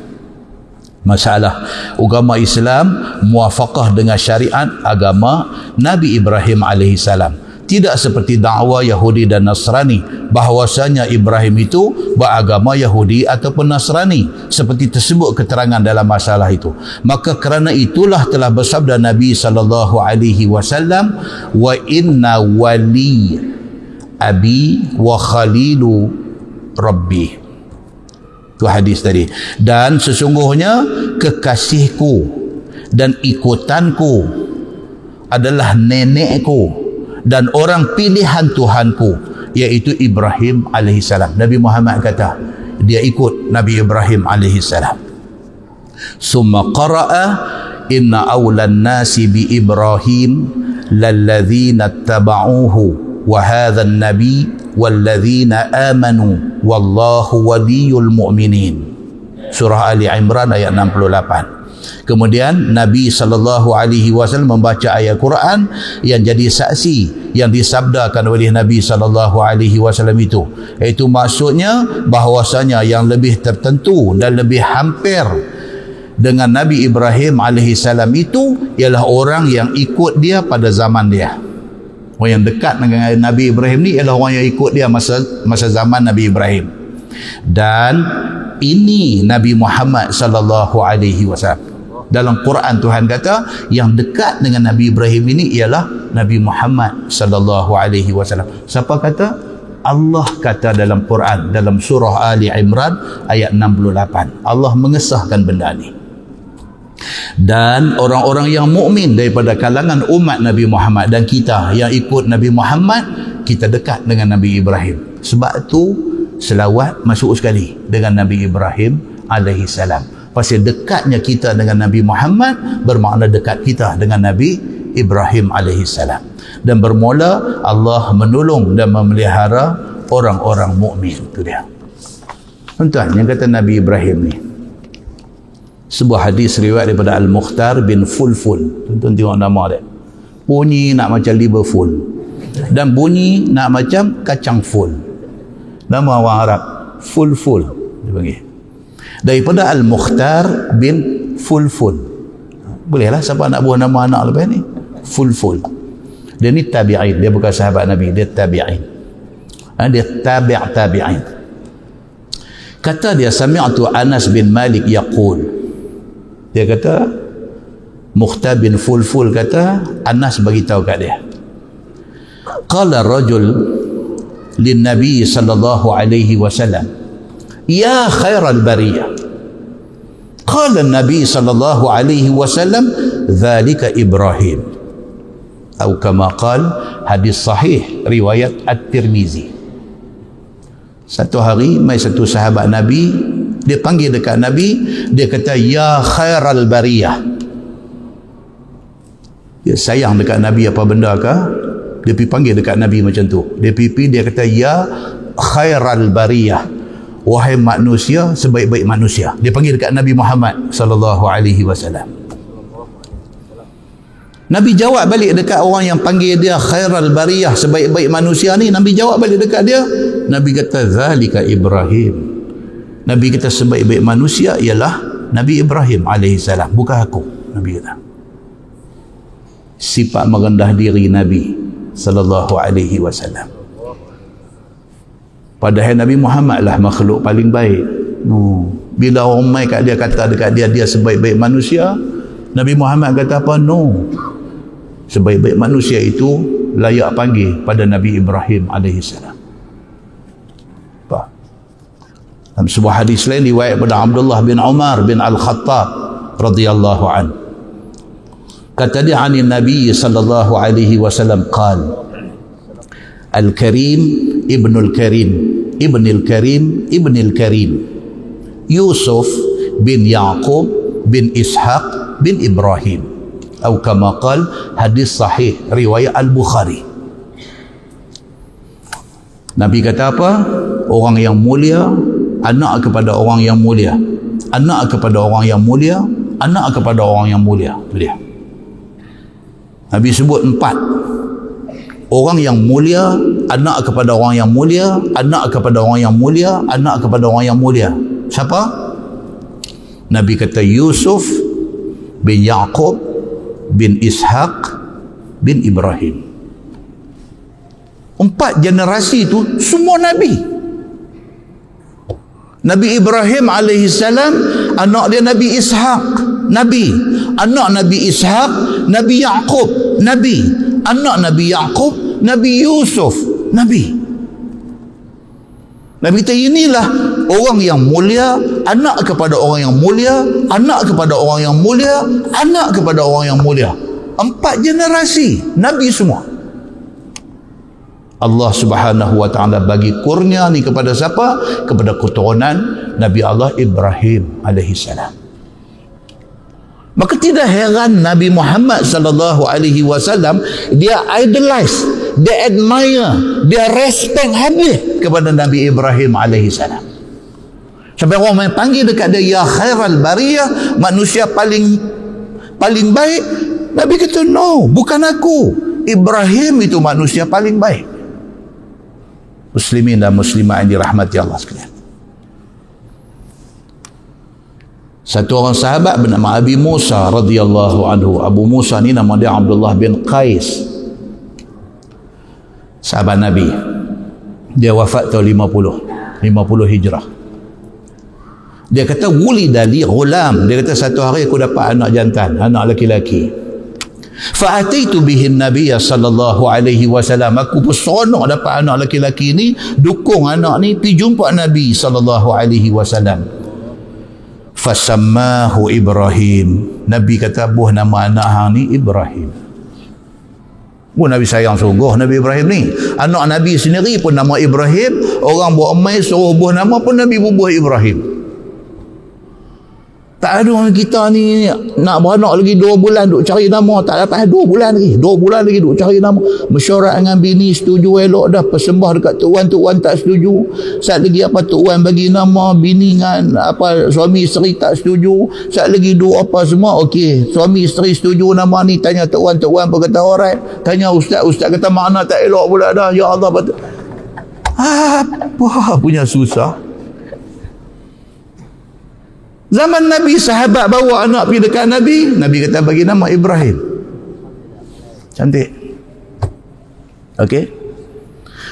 Masalah agama Islam muafaqah dengan syariat agama Nabi Ibrahim alaihi salam. Tidak seperti dakwah Yahudi dan Nasrani bahawasanya Ibrahim itu beragama Yahudi ataupun Nasrani seperti tersebut keterangan dalam masalah itu. Maka kerana itulah telah bersabda Nabi SAW, wa inna wali abi wa khalilu rabbi. Itu hadis tadi. Dan sesungguhnya kekasihku dan ikutanku adalah nenekku dan orang pilihan Tuhanku, iaitu Ibrahim alaihissalam. Nabi Muhammad kata dia ikut Nabi Ibrahim alaihissalam. Summa qara'a inna awlan nasi bi Ibrahim lalladzina taba'uhu wa hadha an-nabi walladzina amanu wallahu waliyul mu'minin. Surah Ali Imran ayat 68. Kemudian Nabi SAW membaca ayat Quran yang jadi saksi yang disabdakan oleh Nabi SAW itu, iaitu maksudnya bahawasanya yang lebih tertentu dan lebih hampir dengan Nabi Ibrahim alaihissalam itu ialah orang yang ikut dia pada zaman dia. Orang yang dekat dengan Nabi Ibrahim ni ialah orang yang ikut dia masa zaman Nabi Ibrahim. Dan ini Nabi Muhammad SAW. Dalam Quran Tuhan kata yang dekat dengan Nabi Ibrahim ini ialah Nabi Muhammad SAW. Siapa kata? Allah kata dalam Quran, dalam surah Ali Imran ayat 68. Allah mengesahkan benda ni. Dan orang-orang yang mukmin daripada kalangan umat Nabi Muhammad dan kita yang ikut Nabi Muhammad, kita dekat dengan Nabi Ibrahim. Sebab tu selawat masuk sekali dengan Nabi Ibrahim alaihissalam. Pasal dekatnya kita dengan Nabi Muhammad bermakna dekat kita dengan Nabi Ibrahim alaihissalam. Dan bermula Allah menolong dan memelihara orang-orang mukmin. Itu dia. Tuan-tuan, yang kata Nabi Ibrahim ni, sebuah hadis riwayat daripada Al-Mukhtar bin Fulful. Tuan-tuan tengok nama dia. Bunyi nak macam Liverpool dan bunyi nak macam kacang full. Nama orang Arab Fulful dia panggil. Daripada Al-Mukhtar bin Fulful. Bolehlah siapa nak buat nama anak lepas ni? Fulful. Dia ni tabi'in. Dia bukan sahabat Nabi. Dia tabi'in. Dia tabi'in. Kata dia, sami'tu Anas bin Malik yaqul. Dia kata, Mukhtar bin Fulful kata, Anas bagi tahu kat dia. Qala rajul lin Nabi sallallahu alaihi wasallam, ya khairal bariyah. Qala Nabi sallallahu alaihi wasallam, dzalika Ibrahim. Atau kama qala, hadis sahih riwayat At-Tirmizi. Satu hari mai satu sahabat Nabi, dia panggil dekat Nabi, dia kata, ya khairal bariyah. Dia sayang dekat Nabi apa benda ke, dia pergi panggil dekat Nabi macam tu. Dia pergi, dia kata, ya khairal bariyah, wahai manusia sebaik-baik manusia. Dia panggil dekat Nabi Muhammad sallallahu alaihi wasallam. Nabi jawab balik dekat orang yang panggil dia khairal bariyah, sebaik-baik manusia ni. Nabi jawab balik dekat dia, Nabi kata, zalika Ibrahim. Nabi kata sebaik-baik manusia ialah Nabi Ibrahim alaihissalam, bukan aku. Nabi kata. Sifat merendah diri Nabi sallallahu alaihi wasallam. Padahal Nabi Muhammad lah makhluk paling baik. Bila orang mai kat dia, kata dekat dia, dia sebaik-baik manusia, Nabi Muhammad kata apa? No. Sebaik-baik manusia itu layak panggil pada Nabi Ibrahim alaihissalam. Apa? Dalam sebuah hadis lain riwayat pada Abdullah bin Umar bin Al-Khattab radhiyallahu an. Kata dia, ani Nabi sallallahu alaihi wasallam qal, Al-Karim ibnul Karim ibnil Karim ibnil Karim, Yusuf bin Yaqub bin Ishaq bin Ibrahim. Atau kama qal, hadis sahih riwayat Al-Bukhari. Nabi kata apa? Orang yang mulia anak kepada orang yang mulia, anak kepada orang yang mulia, anak kepada orang yang mulia. Dia Nabi sebut 4. Orang yang mulia anak kepada orang yang mulia, anak kepada orang yang mulia, anak kepada orang yang mulia. Siapa? Nabi kata Yusuf bin Yaqub bin Ishaq bin Ibrahim. 4 generasi itu semua Nabi. Nabi Ibrahim alaihissalam, anak dia Nabi Ishaq, Nabi. Anak Nabi Ishaq, Nabi Yaqub, Nabi. Anak Nabi Yaqub, Nabi Yusuf, Nabi. Nabi kata inilah orang yang mulia, anak kepada orang yang mulia, anak kepada orang yang mulia, anak kepada orang yang mulia. 4 generasi Nabi semua. Allah Subhanahu wa taala bagi kurnia ni kepada siapa? Kepada keturunan Nabi Allah Ibrahim alaihissalam. Maka tidak heran Nabi Muhammad sallallahu alaihi wasallam dia idolize, dia admire, dia respect habis kepada Nabi Ibrahim alaihissalam. Sampai orang main panggil dekat dia, ya khairal bariyah, manusia paling baik. Nabi kata, no, bukan aku. Ibrahim itu manusia paling baik. Muslimin dan muslimat yang dirahmati Allah sekalian. Satu orang sahabat bernama Abi Musa radhiyallahu anhu. Abu Musa ni nama dia Abdullah bin Qais. Sahabat Nabi. Dia wafat tahun 50 Hijrah. Dia kata, wulida li ghulam. Dia kata, satu hari aku dapat anak jantan, anak laki-laki. Fa'ataitu bihin Nabiy sallallahu alaihi wasallam. Aku berseronok dapat anak laki-laki ni, dukung anak ni, pergi jumpa Nabi sallallahu alaihi wasallam. Fasammahu Ibrahim. Nabi kata, buh nama anak hang ni Ibrahim. Nabi sayang sungguh Nabi Ibrahim ni. Anak Nabi sendiri pun nama Ibrahim. Orang buat emai suruh buh nama pun Nabi bubuh Ibrahim. Tak ada orang kita ni nak beranak lagi 2 bulan duk cari nama, tak dapat 2 bulan lagi. 2 bulan lagi duk cari nama. Mesyuarat dengan bini, setuju elok dah, persembah dekat Tok Wan tak setuju. Saat lagi apa Tok Wan bagi nama, bini dengan apa suami isteri tak setuju. Saat lagi dua apa semua okey. Suami isteri setuju nama ni, tanya Tok Wan pun kata alright. Tanya ustaz kata makna tak elok pula dah. Ya Allah, betul. Apa punya susah. Zaman Nabi, sahabat bawa anak pergi dekat Nabi, Nabi kata bagi nama Ibrahim. Cantik. Okey.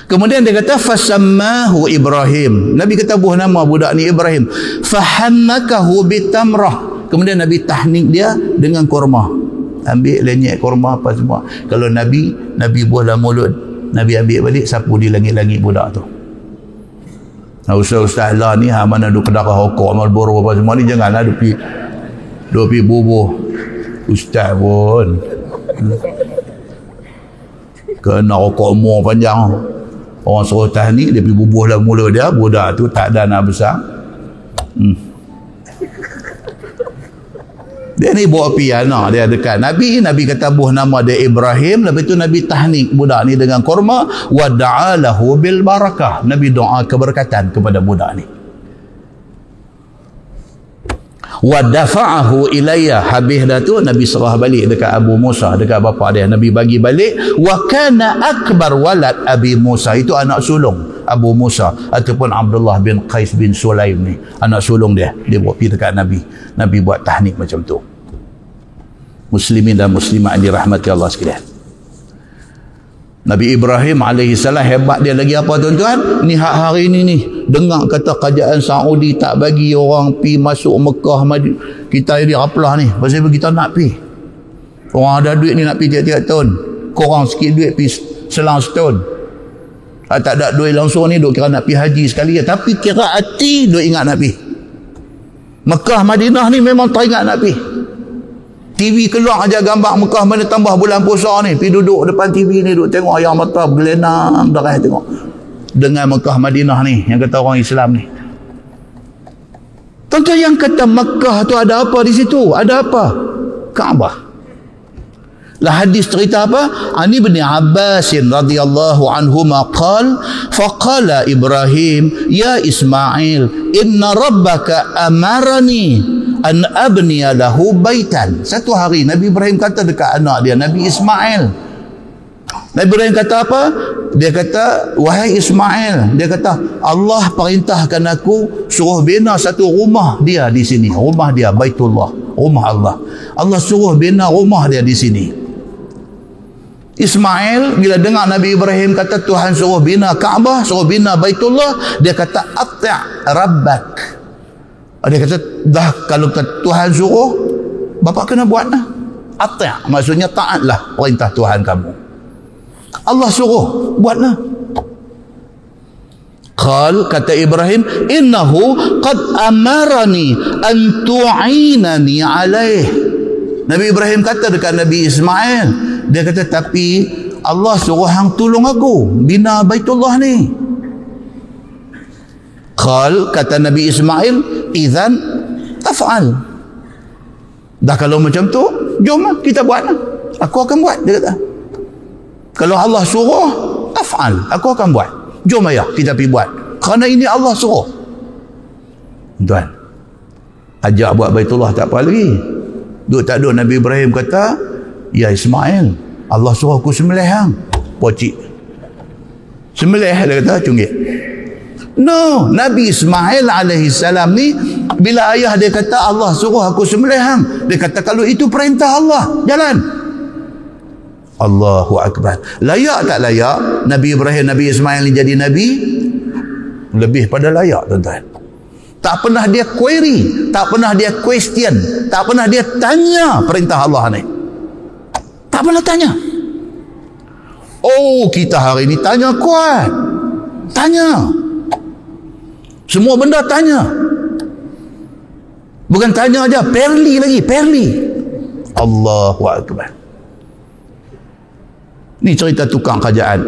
Kemudian dia kata fasammahu Ibrahim. Nabi kata buh nama budak ni Ibrahim. Fahannakahu bitamrah. Kemudian Nabi tahnik dia dengan kurma. Ambil lenyek kurma apa semua. Kalau Nabi buah dalam mulut, Nabi ambil balik, sapu di langit-langit budak tu. Nah, ustaz-ustaz lah ni, mana duk kedai rokok, Marlboro apa semua ni, janganlah duk pergi bubuh ustaz pun. Kena rokok umur panjang. Orang suruh tahnik, dia pergi bubuh dalam mulut dia, budak tu tak ada anak besar. Dia ni bawa pi anak dia dekat Nabi kata buah nama dia Ibrahim, lepas tu Nabi tahnik budak ni dengan kurma, wa da'alahu bil barakah. Nabi doa keberkatan kepada budak ni. Wa dafa'ahu ilayya, habis dah tu Nabi serah balik dekat Abu Musa, dekat bapa dia. Nabi bagi balik. Wa kana akbar walad Abi Musa, itu anak sulung Abu Musa ataupun Abdullah bin Qais bin Sulaim ni, anak sulung dia bawa pergi dekat Nabi buat tahnik macam tu. Muslimin dan muslimat yang dirahmati Allah sekalian, Nabi Ibrahim AS hebat dia lagi apa tuan-tuan? Ni hari ni dengar kata kerajaan Saudi tak bagi orang pi masuk Mekah, kita jadi aplah ni, pasal kita nak pi. Orang ada duit ni nak pi tiap-tiap tahun, korang sikit duit pi selang setahun. Tak ada duit langsung ni duk kira nak pi haji sekali, tapi kira hati duk ingat nak pi Mekah Madinah ni, memang teringat nak pi. TV keluar aja gambar Mekah mana tambah bulan puasa ni, pi duduk depan TV ni, duk tengok ayam mata bergelenang darah tengok dengan Mekah Madinah ni yang kata orang Islam ni. Tuan-tuan, yang kata Mekah tu ada apa di situ? Ada apa? Kaabah. Lah hadis cerita apa? Ani bin Abbas radhiyallahu anhuma qala faqala Ibrahim ya Ismail inna rabbaka amarani an abniya lahu baitan. Satu hari Nabi Ibrahim kata dekat anak dia Nabi Ismail. Nabi Ibrahim kata apa? Dia kata, wahai Ismail, dia kata Allah perintahkan aku suruh bina satu rumah dia di sini. Rumah dia Baitullah, rumah Allah. Allah suruh bina rumah dia di sini. Ismail bila dengar Nabi Ibrahim kata Tuhan suruh bina Kaabah, suruh bina Baitullah, dia kata ati' rabbak. Dia kata dah, kalau Tuhan suruh, bapa kena buat lah. Ati', maksudnya taatlah perintah Tuhan kamu. Allah suruh, buatlah. Qal, kata Ibrahim, innahu qad amarani an tu'inani alaih. Nabi Ibrahim kata dekat Nabi Ismail, dia kata tapi Allah suruh hang tolong aku bina Baitullah ni. Qal, kata Nabi Ismail, idzan taf'al. Dah kalau macam tu, jom kita buatlah. Aku akan buat, dia kata. Kalau Allah suruh, taf'al, aku akan buat. Jom ayah kita pergi buat, kerana ini Allah suruh. Tuan, ajak buat Baitullah tak apa lagi. Duk tak ada Nabi Ibrahim kata, ya Ismail, Allah suruh aku sembelih hang. Pocik sembelih, dia kata cunggit. No, Nabi Ismail alaihissalam ni bila ayah dia kata Allah suruh aku sembelih hang, dia kata kalau itu perintah Allah, jalan. Allahu Akbar. Layak tak layak Nabi Ibrahim, Nabi Ismail ni jadi Nabi? Lebih pada layak, tuan-tuan. Tak pernah dia query, tak pernah dia question, tak pernah dia tanya perintah Allah ni. Tak pernah tanya. Oh, kita hari ni tanya kuat. Tanya. Semua benda tanya. Bukan tanya aja, perli lagi, perli. Allahu Akbar. Ni cerita tukang kerajaan.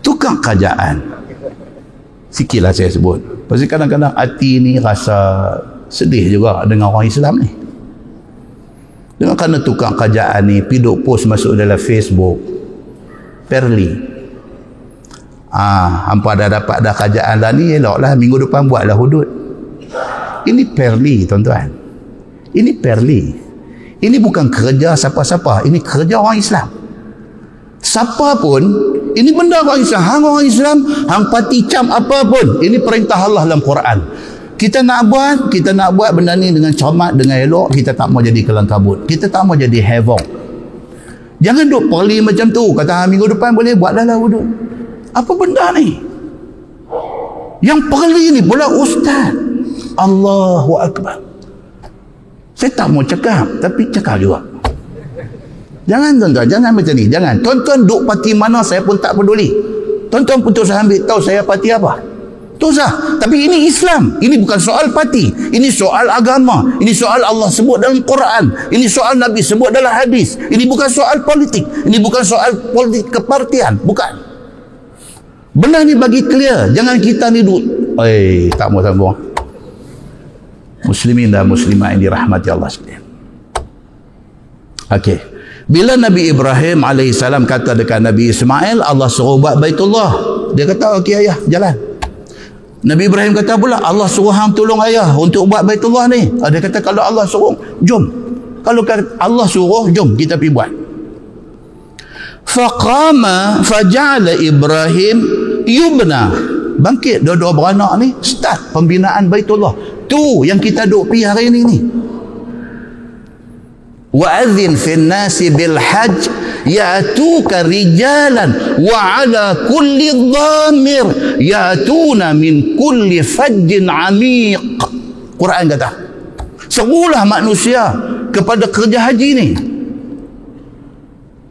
Tukang kerajaan. Sikitlah saya sebut. Pasal kadang-kadang hati ni rasa sedih juga dengan orang Islam ni. Dengan kerana tukang kerajaan ni piduk post masuk dalam Facebook. Perli. Hampa dah dapat dah kerajaan dah ni, eloklah minggu depan buatlah hudud. Ini perli, tuan-tuan. Ini perli. Ini bukan kerja siapa-siapa, ini kerja orang Islam. Siapa pun, ini benda orang Islam. Hang orang Islam, hang parti cam apa pun, ini perintah Allah dalam Quran. Kita nak buat benda ni dengan cermat, dengan elok. Kita tak mau jadi kelang kabut, kita tak mau jadi havoc. Jangan duk perli macam tu. Kata minggu depan boleh buat dah lah wuduk. Apa benda ni? Yang perli ni pula ustaz. Allahu Akbar. Saya tak mau cakap, tapi cakap juga. Jangan tuan-tuan, jangan macam ni. Jangan. Tuan-tuan duk parti mana saya pun tak peduli. Tuan-tuan putus ambil tahu saya parti apa. Tak usah. Tapi ini Islam. Ini bukan soal parti. Ini soal agama. Ini soal Allah sebut dalam Quran. Ini soal Nabi sebut dalam hadis. Ini bukan soal politik. Ini bukan soal politik kepartian. Bukan. Benda ni bagi clear. Jangan kita ni duk. Tak mau sambung. Muslimin dan muslimat yang dirahmati Allah sekalian. Okey. Bila Nabi Ibrahim alaihissalam kata dekat Nabi Ismail, Allah suruh buat Baitullah. Dia kata, okey ayah, jalan. Nabi Ibrahim kata pula, Allah suruh hang tolong ayah untuk buat Baitullah ni. Dia kata, kalau Allah suruh, jom. Kalau Allah suruh, jom kita pergi buat. Faqama faja'ala Ibrahim yubna. Bangkit dua-dua beranak ni, start pembinaan Baitullah. Tu yang kita duk pergi hari ni. Wa'adhin fin nasi bil hajj ya'tuka rijalan wa ala kulli dhamir ya'tuna min kulli fajjin amiq. Quran kata, serulah manusia kepada kerja haji ni.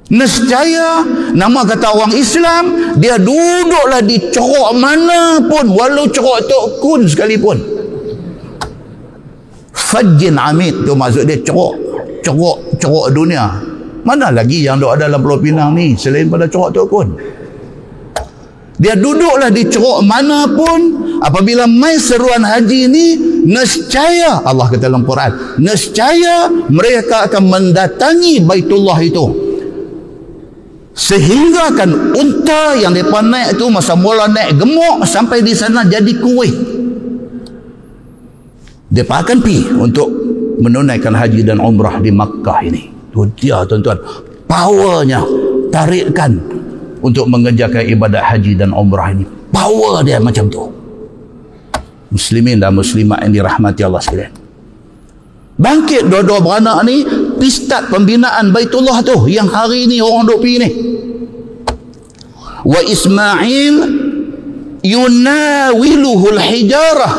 Nescaya, nama kata orang Islam, dia duduklah di ceruk mana pun, walau ceruk Tok Kun sekalipun. Fajjin amiq tu maksud dia ceruk dunia. Mana lagi yang ada dalam Pulau Pinang ni selain pada ceruk Tok Kun? Dia duduklah di ceruk mana pun, apabila mai seruan haji ni, nescaya, Allah kata dalam Quran, nescaya mereka akan mendatangi Baitullah itu. Sehingga kan unta yang mereka naik tu masa mula naik gemuk sampai di sana jadi kuih. Mereka akan pergi untuk menunaikan haji dan umrah di Makkah ini. Tu dia tuan-tuan, powernya, tarikan untuk mengerjakan ibadat haji dan umrah ini. Power dia macam tu. Muslimin dan muslimat yang dirahmati Allah sekalian. Bangkit dua-dua beranak ni, start pembinaan Baitullah tu yang hari ni orang duk pergi ni. Wa Ismail yunawiluhul hijarah.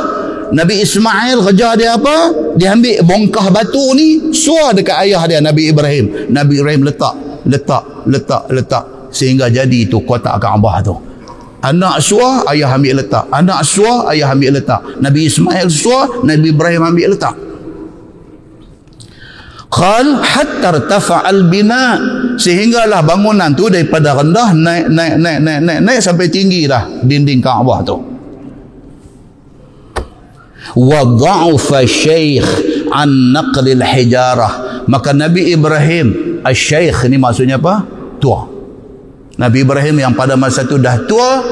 Nabi Ismail kerja dia apa? Dia ambil bongkah batu ni, suar dekat ayah dia Nabi Ibrahim. Nabi Ibrahim letak sehingga jadi itu kotak Kaabah tu. Anak suar, ayah ambil letak. Anak suar, ayah ambil letak. Nabi Ismail suar, Nabi Ibrahim ambil letak. Qal hatta irtafa'al bina, sehinggalah bangunan tu daripada rendah naik sampai tinggi dah dinding Kaabah tu. Wa dha'afa syekh an naqlil hijarah, maka Nabi Ibrahim, asy-syekh ni maksudnya apa? Tua. Nabi Ibrahim yang pada masa tu dah tua,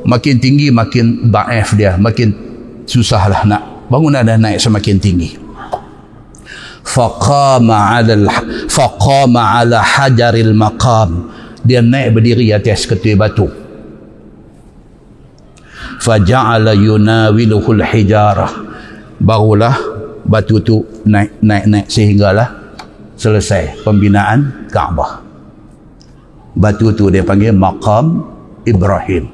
makin tinggi makin dhaif dia, makin susahlah nak bangunan dah naik semakin tinggi. Faqama ala hajaril maqam, dia naik berdiri atas ketui batu. Faja'ala yunawiluhul hijarah, barulah batu tu naik sehinggalah selesai pembinaan Kaabah. Batu tu dia panggil Maqam Ibrahim,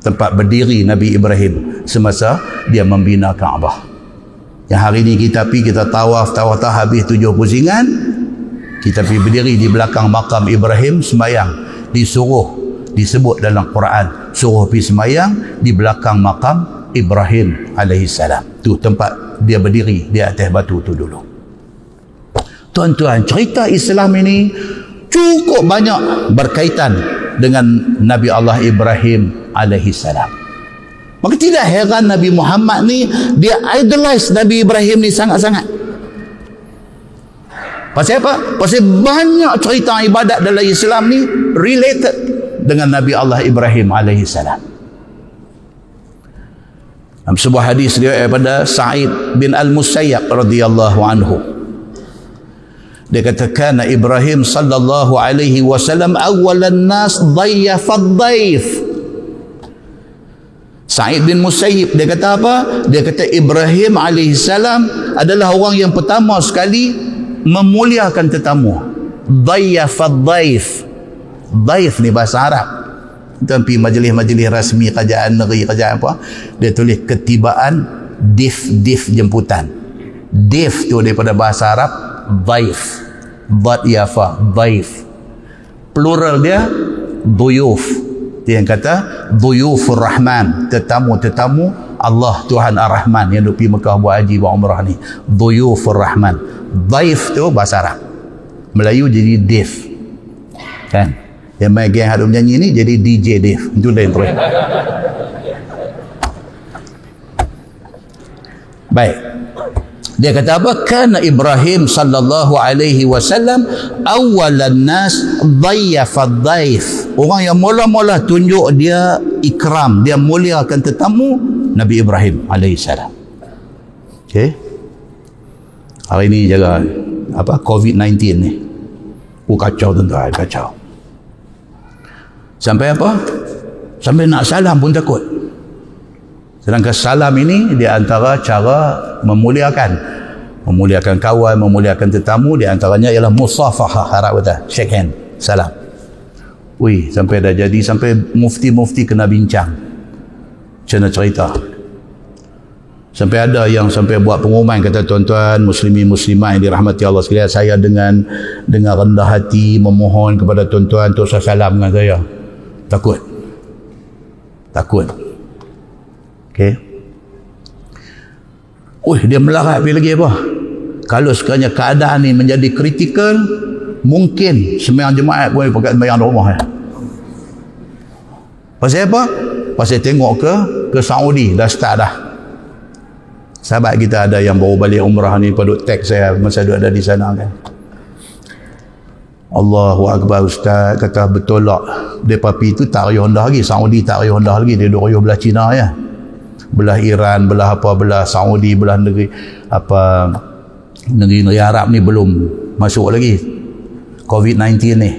tempat berdiri Nabi Ibrahim semasa dia membina Kaabah. Yang hari ni kita pergi, kita tawaf habis 7 pusingan, kita pergi berdiri di belakang Maqam Ibrahim sembahyang. Disebut dalam Quran, suruh pergi sembahyang di belakang Maqam Ibrahim alaihissalam. Tu tempat dia berdiri di atas batu tu dulu. Tuan-tuan, cerita Islam ini cukup banyak berkaitan dengan Nabi Allah Ibrahim alaihissalam. Maka tidak heran Nabi Muhammad ni, dia idolize Nabi Ibrahim ni sangat-sangat. Pasal apa? Pasal banyak cerita ibadat dalam Islam ni related dengan Nabi Allah Ibrahim alaihissalam. Dalam sebuah hadis riwayat daripada Sa'id bin Al-Musayyab radhiyallahu anhu, dia kata, kana Ibrahim sallallahu alaihi wasallam awwalan nas dhayyafad dhaif. Sa'id bin Musayyib dia kata apa? Dia kata Ibrahim alaihissalam adalah orang yang pertama sekali memuliakan tetamu. Dhayyafad dhaif. Dhaif ni bahasa Arab. Tapi majlis-majlis rasmi kerajaan negeri, kerajaan apa, dia tulis ketibaan dif jemputan. Dif tu daripada bahasa Arab dhaif, dhat yafa, dhaif. Plural dia duyuf. Dia yang kata duyufur rahman, tetamu-tetamu Allah Tuhan Ar-Rahman yang duk pergi Mekah buat haji buat umrah ni. Duyufur rahman. Dhaif tu bahasa Arab, Melayu jadi dif, kan? Yang main geng hadap nyanyi ni jadi DJ Dave. Itu lain terus. Baik. Dia kata apa? Kana Ibrahim sallallahu alaihi wasallam awalan nas dhayyafa dhaif. Orang yang mula-mula tunjuk dia ikram, dia muliakan tetamu, Nabi Ibrahim alaihi salam. Okey. Hari ni jaga apa COVID-19 ni. Kacau tuan-tuan, kacau. Sampai apa? Sampai nak salam pun takut. Sedangkan salam ini di antara cara memuliakan kawan, memuliakan tetamu, di antaranya ialah musafahah, Arab kata shake hand, salam. Wih, sampai dah jadi sampai mufti-mufti kena bincang. Macam mana cerita? Sampai ada yang sampai buat pengumuman, kata tuan-tuan muslimin muslimat yang dirahmati Allah sekalian, saya dengan rendah hati memohon kepada tuan-tuan untuk salam dengan saya. Takut. Okey. Dia melarat lagi apa? Kalau sekiranya keadaan ni menjadi kritikal, mungkin sembahyang jemaat boleh pakai sembahyang di rumah. Pasal apa? Pasal tengok ke Saudi dah start dah. Sahabat kita ada yang baru balik umrah ni, paduk teks saya masa dia ada di sana kan. Allahu Akbar Ustaz, kata betul lah. Mereka pergi tu tak riuh rendah lagi. Saudi tak riuh rendah lagi. Dia duk riuh belah Cina ya. Belah Iran, belah apa, belah Saudi, belah negeri Arab ni belum masuk lagi. COVID-19 ni.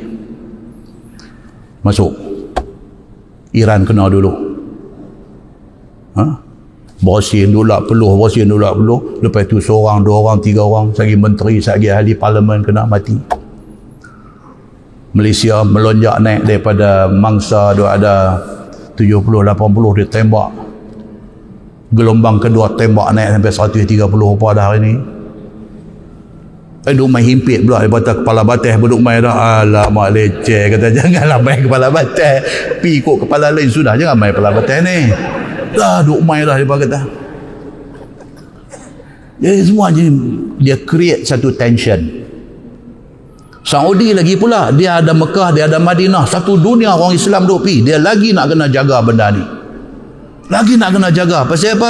Masuk. Iran kena dulu. Bosin dulu peluh. Lepas tu seorang, dua orang, tiga orang, sagi menteri, sagi ahli parlimen kena mati. Malaysia melonjak naik daripada mangsa dia ada 70-80 dia tembak. Gelombang kedua tembak naik sampai 130 apa dah hari ni. Duk main himpit pula daripada kepala batas berduk main dah. Alamak leceh, kata janganlah main kepala batas. Pi ikut kepala lain sudah, jangan main kepala batas ni. Dah duk main dah dia kata. Jadi semua dia create satu tension. Saudi lagi pula, dia ada Mekah, dia ada Madinah, satu dunia orang Islam duk pi, dia lagi nak kena jaga benda ni. Lagi nak kena jaga. Pasal apa?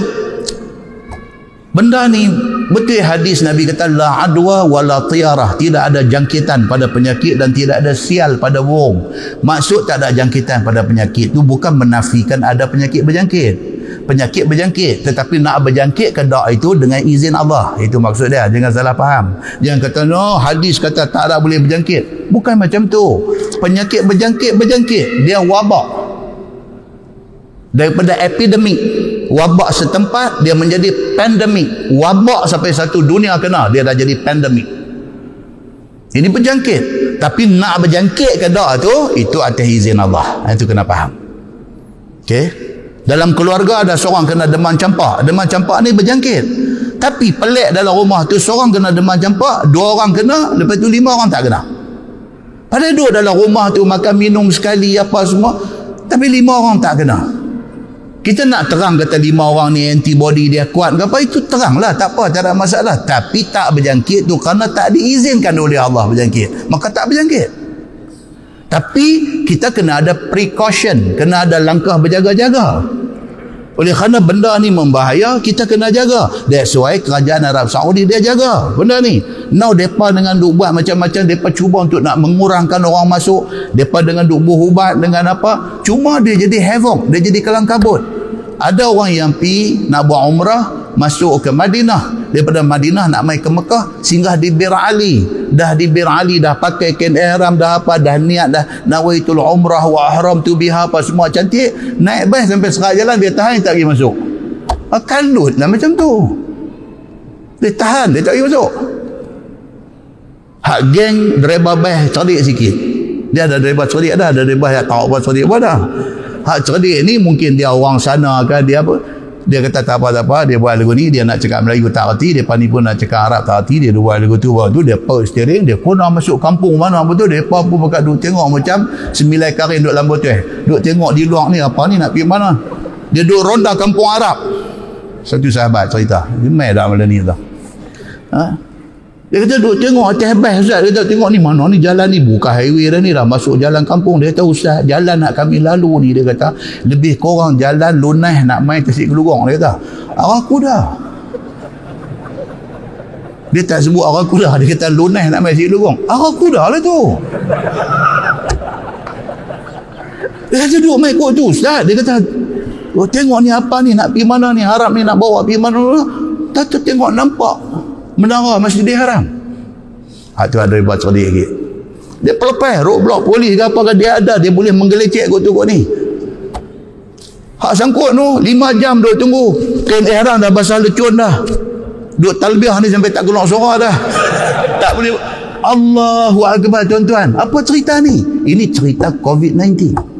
Benda ni betul hadis Nabi kata la adwa wala tiyarah, tidak ada jangkitan pada penyakit dan tidak ada sial pada burung. Maksud tak ada jangkitan pada penyakit tu bukan menafikan ada penyakit berjangkit. Penyakit berjangkit, tetapi nak berjangkit ke tak itu dengan izin Allah. Itu maksud dia. Jangan salah faham. Jangan kata no, hadis kata tak ada boleh berjangkit. Bukan macam tu. Penyakit berjangkit dia wabak. Daripada epidemik, wabak setempat dia menjadi pandemik. Wabak sampai satu dunia kena, dia dah jadi pandemik. Ini berjangkit. Tapi nak berjangkit ke tak tu, itu atas izin Allah. Itu kena faham. Okey. Dalam keluarga ada seorang kena demam campak. Demam campak ni berjangkit. Tapi pelik dalam rumah tu, seorang kena demam campak, dua orang kena, lepas tu 5 orang tak kena. Padahal duduk dalam rumah tu makan minum sekali apa semua, tapi 5 orang tak kena. Kita nak terang kata 5 orang ni antibody dia kuat ke apa, itu teranglah, tak apa, tak ada masalah. Tapi tak berjangkit tu kerana tak diizinkan oleh Allah berjangkit, maka tak berjangkit. Tapi kita kena ada precaution, kena ada langkah berjaga-jaga. Oleh kerana benda ni membahaya, kita kena jaga. That's why kerajaan Arab Saudi dia jaga benda ni. Now mereka dengan duk buat macam-macam, mereka cuba untuk nak mengurangkan orang masuk, mereka dengan duk berubat dengan apa, cuma dia jadi havoc, dia jadi kelang kabut. Ada orang yang pergi nak buat umrah, masuk ke Madinah, daripada Madinah nak mai ke Mekah, singgah di Bir Ali. Dah di Bir Ali, dah pakai kain ihram, dah apa, dah niat dah nawaitul umrah wa ahram tu biha apa semua cantik, naik bas sampai setengah jalan dia tahan, tak pergi masuk. Kalut lah macam tu, dia tahan, dia tak pergi masuk. Hak geng driver bas cerdik sikit, Dia ada dribah cerdik dah, ada dribah yang tak apa cerdik pun dah. Hak cerdik ni mungkin dia orang sana kan, dia apa, dia kata tak apa, dia buat lagu ni, dia nak cakap Melayu tak reti, depan ni pun nak cakap Arab tak reti, dia buat lagu tu, dia power steering, dia pun nak masuk kampung mana betul, dia pun buka duk tengok macam 9 karin duk dalam botol, duk tengok di luar ni apa ni nak pergi mana, dia duk ronda kampung Arab. Satu sahabat cerita, dia main dah malam ni tau. Dia kata duk tengok atas bas Ustaz, dia kata tengok ni mana ni jalan ni, bukan highway dah ni, dah masuk jalan kampung. Dia kata Ustaz, jalan nak kami lalu ni, dia kata lebih kurang jalan lunas nak main Tasik Kelurong. Dia kata arah kuda. Dia tak sebut arah kuda, dia kata lunas nak main Tasik Kelurong, arah kuda lah tu. Dia kata duk main kot tu Ustaz, dia kata tengok ni apa ni, nak pergi mana ni, harap ni nak bawa pergi mana. Tak tengok nampak menara Masjidil Haram. Tu ada buat cerdik lagi. Dia pelepas roadblock polis ke apa ke dia ada, dia boleh menggelecek kot ni. Hak sangkut tu 5 jam duk tunggu. Kain ihram dah basah lecun dah. Duk talbiah ni sampai tak keluar suara dah. Tak boleh. Allahu Akbar tuan-tuan. Apa cerita ni? Ini cerita COVID-19.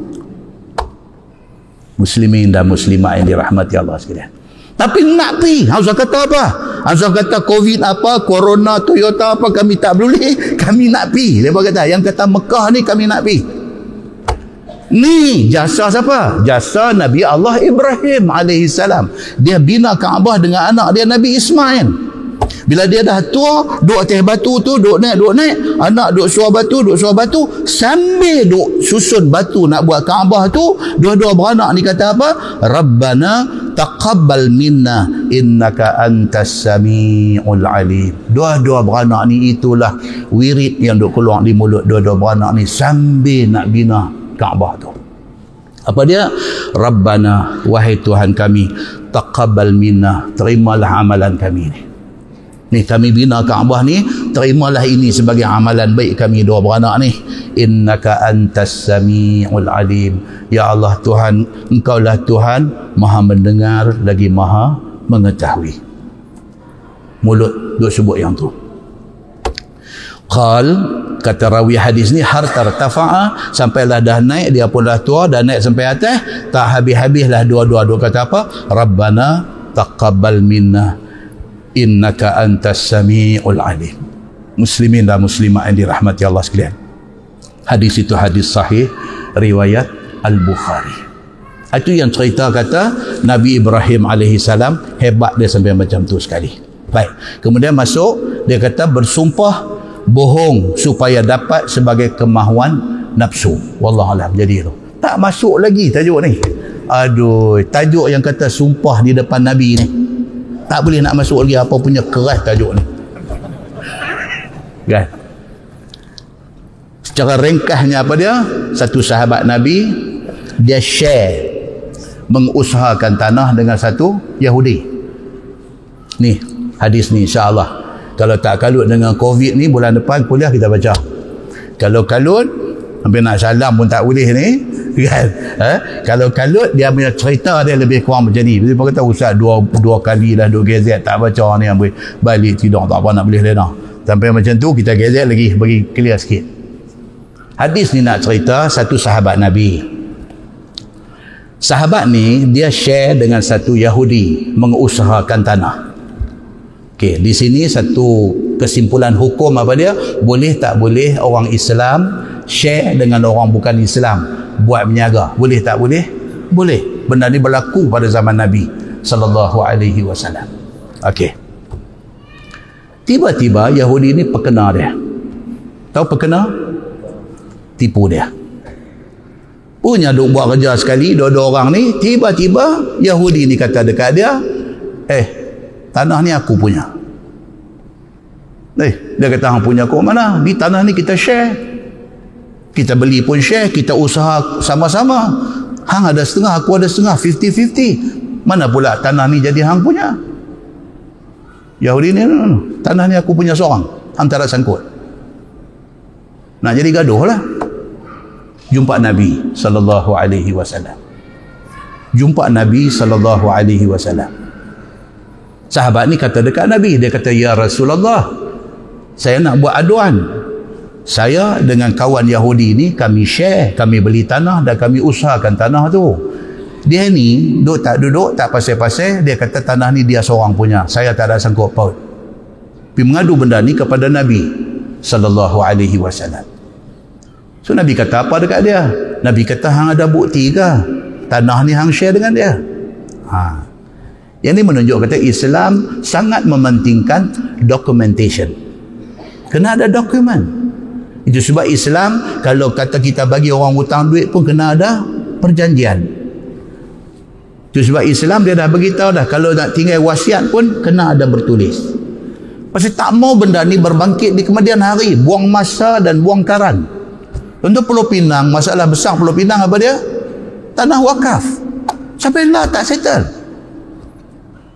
Muslimin dan muslimat yang dirahmati Allah sekalian. Tapi nak pergi. Hamzah kata apa? Hamzah kata COVID apa, Corona, Toyota apa, kami tak boleh, kami nak pergi. Dia kata, yang kata Mekah ni kami nak pergi. Ni jasa siapa? Jasa Nabi Allah Ibrahim alaihissalam. Dia bina Kaabah dengan anak dia Nabi Ismail. Bila dia dah tua, duduk atas batu tu, duduk naik, anak duduk suar batu, sambil duduk susun batu nak buat Kaabah tu, dua-dua beranak ni kata apa? Rabbana taqabbal minna innaka antas samiul alim. Dua-dua beranak ni itulah wirid yang duk keluar di mulut dua-dua beranak ni sambil nak bina Kaabah tu. Apa dia? Rabbana, wahai Tuhan kami, taqabbal minna, terimalah amalan kami ni. Ni kami bina Kaabah ni, terimalah ini sebagai amalan baik kami dua beranak ni. Innaka antas samiul alim. Ya Allah Tuhan, engkaulah Tuhan maha mendengar lagi maha mengetahui. Mulut duk sebut yang tu. Qal, kata rawi hadis ni, har tartafa'a, sampailah dah naik, dia pun dah tua, dah naik sampai atas, tak habis-habislah dua-dua duk kata apa? Rabbana taqabbal minna innaka antas samiul alim. Muslimin dan muslimat yang dirahmati Allah sekalian. Hadis itu hadis sahih riwayat Al-Bukhari. Itu yang cerita kata Nabi Ibrahim alaihissalam hebat dia sampai macam tu sekali. Baik. Kemudian masuk, dia kata bersumpah bohong supaya dapat sebagai kemahuan nafsu. Wallahualam. Jadi tu. Tak masuk lagi tajuk ni. Aduh, tajuk yang kata sumpah di depan Nabi ni. Tak boleh nak masuk lagi, apa punya keras tajuk ni. Kan? Secara ringkasnya apa dia? Satu sahabat Nabi, dia share mengusahakan tanah dengan satu Yahudi. Ni hadis ni insya-Allah. Kalau tak kalut dengan COVID ni, bulan depan kuliah kita baca. Kalau kalut hampir nak salam pun tak boleh ni, kan? Kalau kalut, dia punya cerita dia lebih kurang macam ni. Dia kata Ustaz dua kali lah duk gezet tak baca ni, ambil balik tidur tak apa nak boleh lena. Sampai macam tu kita gezet lagi bagi clear sikit. Hadis ni nak cerita satu sahabat Nabi. Sahabat ni dia share dengan satu Yahudi mengusahakan tanah. Okey, di sini satu kesimpulan hukum apa dia? Boleh tak boleh orang Islam share dengan orang bukan Islam buat berniaga? Boleh tak boleh? Boleh. Benda ni berlaku pada zaman Nabi sallallahu alaihi wasallam. Okey. Tiba-tiba Yahudi ni perkena dia. Tahu perkena? Tipu dia. Punya duk buat kerja sekali dua-dua orang ni, tiba-tiba Yahudi ni kata dekat dia, tanah ni aku punya. Dia kata hang punya kau mana? Di tanah ni kita share. Kita beli pun share, kita usaha sama-sama. Hang ada setengah, aku ada setengah, 50-50. Mana pula tanah ni jadi hang punya? Yahudi ni, tanah ni aku punya seorang. Hang tak ada sangkut. Nak jadi gaduh lah. Jumpa Nabi sallallahu alaihi wasallam. Jumpa Nabi sallallahu alaihi wasallam. Sahabat ni kata dekat Nabi, dia kata, "Ya Rasulullah, saya nak buat aduan. Saya dengan kawan Yahudi ni kami share, kami beli tanah dan kami usahakan tanah tu. Dia ni duduk tak pasal-pasal, dia kata tanah ni dia seorang punya, saya tak ada sangkut paut. Pergi mengadu benda ni kepada Nabi sallallahu alaihi wasallam. So Nabi kata apa dekat dia? Nabi kata hang ada bukti ke tanah ni hang share dengan dia? Yang ni menunjuk kata Islam sangat mementingkan documentation. Kena ada dokumen. Itu sebab Islam kalau kata kita bagi orang hutang duit pun kena ada perjanjian. Itu sebab Islam dia dah beritahu dah, kalau nak tinggal wasiat pun kena ada bertulis. Pasal tak mau benda ni berbangkit di kemudian hari, buang masa dan buang karan. Untuk Pulau Pinang, masalah besar Pulau Pinang apa dia? Tanah wakaf. Sampai lah tak settle.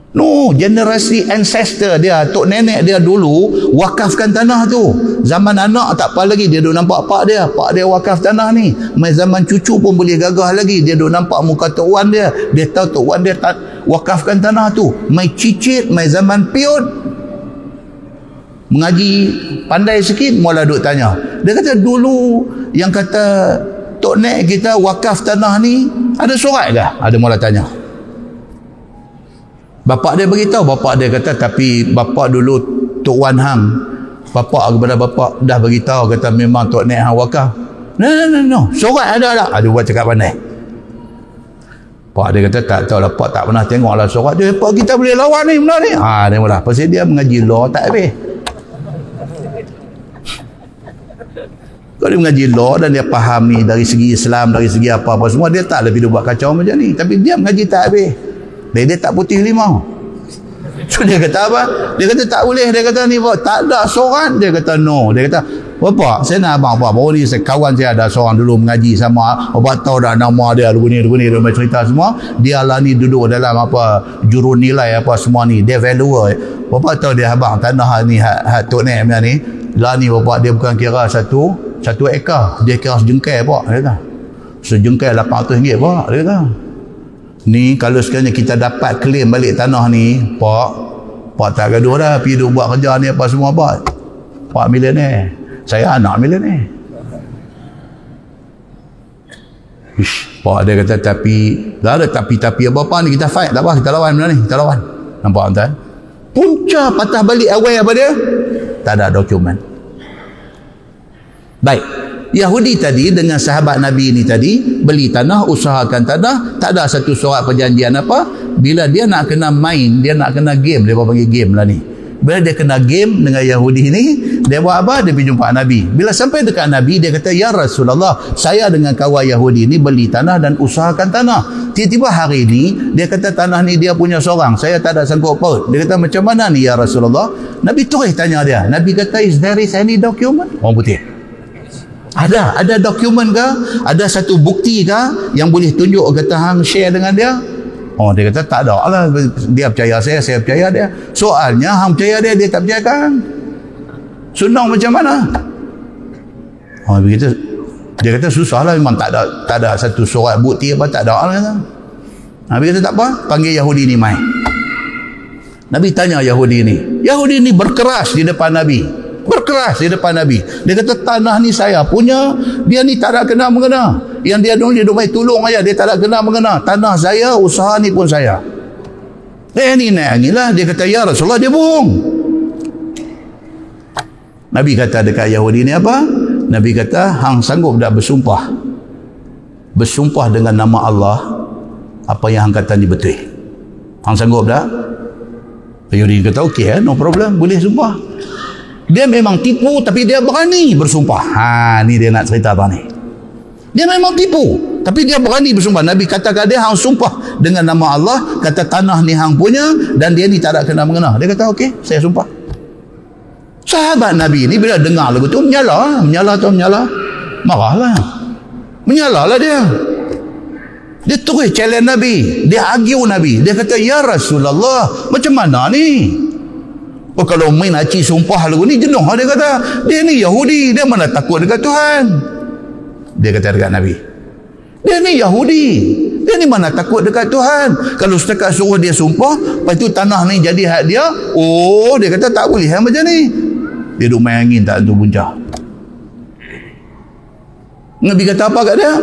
No, generasi ancestor dia, tok nenek dia dulu wakafkan tanah tu. Zaman anak tak apa lagi, dia duk nampak pak dia wakaf tanah ni. Mai zaman cucu pun boleh gagah lagi, dia duk nampak muka tok wan dia tahu tok wan dia wakafkan tanah tu. Mai cicit, mai zaman piut, mengaji pandai sikit, mula duk tanya. Dia kata dulu yang kata tok nek kita wakaf tanah ni ada surat ke? Ada mula tanya. Bapak dia beritahu, bapak dia kata tapi bapak dulu Tok Wan hang, bapak kepada bapak dah beritahu kata memang Tok Nek hang wakaf. No. Surat ada. Ada buat cakap pandai. Pak dia kata tak tahu lah, pak tak pernah tengok lah surat dia. Pak kita boleh lawan ni benda ni. Dia mula. Pasal dia mengaji law tak habis. Kalau dia mengaji law dan dia faham ni dari segi Islam, dari segi apa-apa semua, dia tak lebih buat kacau macam ni. Tapi dia mengaji tak habis. Dia tak putih limau. So dia kata apa? Dia kata tak boleh. Dia kata ni tak ada surat. Dia kata no. Dia kata bapak, saya nak abang apa? Baru ni kawan saya ada seorang dulu mengaji sama. Bapak tahu dah nama dia lagu ni dia main cerita semua. Dia lah ni duduk dalam apa jurun nilai apa semua ni. Dia valuer. Bapak tahu dia abang tanah ni hak Tok Nek ni. Lah ni bapak dia bukan kira satu ekar. Dia kira sejengkai pak. Dia kata sejengkai RM800 pak. Dia kata ni kalau sekiranya kita dapat claim balik tanah ni, pak tak gaduh dah, pergi duk buat kerja ni apa semua pak milioner, saya anak milioner. Pak dia kata tapi dah ada tapi apa ni, kita fight tak apa, kita lawan benda ni, kita lawan. Nampak tuan? Punca patah balik awal apa dia? Tak ada dokumen. Baik, Yahudi tadi dengan sahabat Nabi ni tadi beli tanah, usahakan tanah, tak ada satu surat perjanjian apa. Bila dia nak kena main, dia nak kena game, dia panggil game lah ni. Bila dia kena game dengan Yahudi ni, dia buat apa? Dia pergi jumpa Nabi. Bila sampai dekat Nabi, dia kata, ya Rasulullah, saya dengan kawan Yahudi ni beli tanah dan usahakan tanah. Tiba-tiba hari ni, dia kata tanah ni dia punya seorang, saya tak ada sangkut paut. Dia kata macam mana ni ya Rasulullah? Nabi terus tanya dia. Nabi kata, is there is any document? Orang putih. Ada dokumen ke? Ada satu bukti ke yang boleh tunjuk kata hang share dengan dia? Dia kata tak ada lah. Dia percaya saya percaya dia. Soalnya hang percaya dia tak percaya kan? Senang macam mana? Dia kata susah lah, memang tak ada satu surat bukti apa, tak ada lah. Nabi kata tak apa, panggil Yahudi ni mai. Nabi tanya Yahudi ni berkeras di depan Nabi. Dia kata tanah ni saya punya, dia ni tak ada kena-mengena. Yang dia duduk main tolong aja, dia tak ada kena-mengena. Tanah saya, usaha ni pun saya. Ni lah. Dia kata ya Rasulullah, dia bohong. Nabi kata dekat Yahudi ni apa? Nabi kata hang sanggup tak bersumpah dengan nama Allah, apa yang hang kata ni betul? Hang sanggup tak? Yahudi kata okey, no problem, boleh sumpah. Dia memang tipu tapi dia berani bersumpah. Ni dia nak cerita apa ni. Dia memang tipu tapi dia berani bersumpah. Nabi katakan dia hang sumpah dengan nama Allah, kata tanah ni hang punya dan dia ni tak ada kena-mengena. Dia kata okey, saya sumpah. Sahabat Nabi ni bila dengar lagu tu menyala. Marahlah. Menyalalah dia. Dia terus challenge Nabi. Dia argue Nabi. Dia kata ya Rasulullah, macam mana ni? Kalau main haji sumpah lagu ni jenuh. Dia kata dia ni Yahudi, dia mana takut dekat Tuhan. Dia kata dekat Nabi, dia ni Yahudi, dia ni mana takut dekat Tuhan. Kalau setakat suruh dia sumpah, lepas tu tanah ni jadi hak dia, dia kata tak boleh macam ni. Dia duduk main angin tak tentu punca. Nabi kata apa kat dia?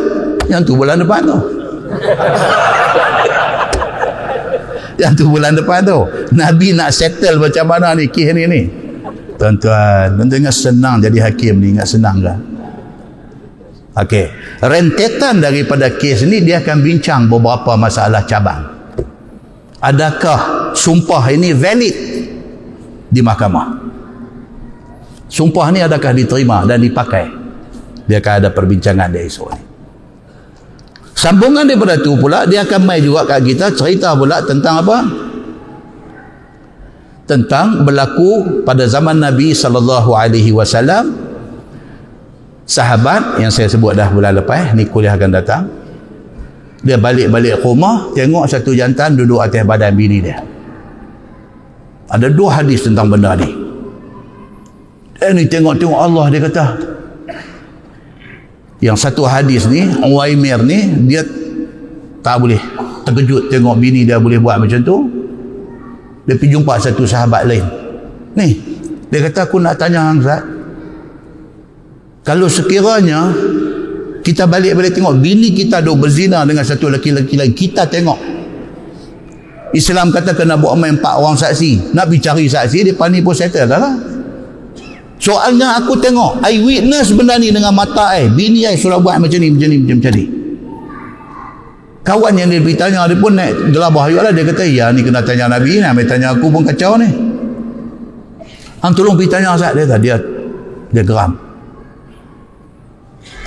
Yang tu bulan depan tu. Yang tu bulan depan tu. Nabi nak settle macam mana ni kes ni. Tuan-tuan ingat senang jadi hakim ni, ingat senang kan? Okey, rentetan daripada kes ni dia akan bincang beberapa masalah cabang. Adakah sumpah ini valid di mahkamah? Sumpah ni adakah diterima dan dipakai? Dia akan ada perbincangan dia esok ni. Sambungan daripada tu pula dia akan mai juga kat kita cerita pula tentang apa? Tentang berlaku pada zaman Nabi SAW, sahabat yang saya sebut dah bulan lepas, ni kuliah akan datang, dia balik-balik rumah, tengok satu jantan duduk atas badan bini dia. Ada 2 hadis tentang benda ni. Ni tengok-tengok Allah, dia kata. Yang satu hadis ni, Uwaimir ni, dia tak boleh terkejut tengok bini dia boleh buat macam tu. Dia pergi jumpa satu sahabat lain. Ni, dia kata, aku nak tanya Hang Zat, kalau sekiranya kita balik-balik tengok bini kita duk berzina dengan satu lelaki-lelaki lain, kita tengok, Islam kata kena buat main 4 orang saksi, nak pergi cari saksi, depan ni pun settle dah lah. Soalnya aku tengok, I witness benda ni dengan mata bini sudah buat macam ni. Kawan yang dia pergi tanya, dia pun naik gelabah juga lah. Dia kata, ya ni kena tanya Nabi, nak tanya aku pun kacau ni. Hang tolong pergi tanya Ustaz. Dia geram.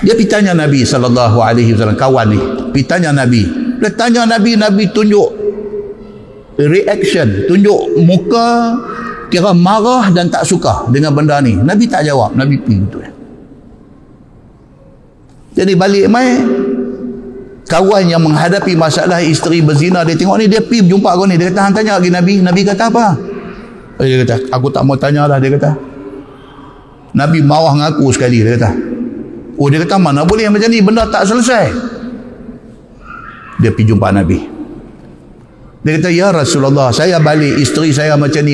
Dia pergi tanya Nabi SAW, kawan ni pergi tanya Nabi. Dia tanya Nabi, Nabi tunjuk reaction, tunjuk muka kira marah dan tak suka dengan benda ni. Nabi tak jawab, Nabi pergi betul. Jadi balik mai, kawan yang menghadapi masalah isteri berzina, dia tengok ni, dia pergi jumpa kau ni, dia kata, hang tanya lagi Nabi. Nabi kata apa? Dia kata, aku tak mau tanya lah. Dia kata, Nabi marah dengan aku sekali. Dia kata, dia kata, mana boleh macam ni, benda tak selesai. Dia pergi jumpa Nabi. Dia kata, ya Rasulullah, saya balik, isteri saya macam ni.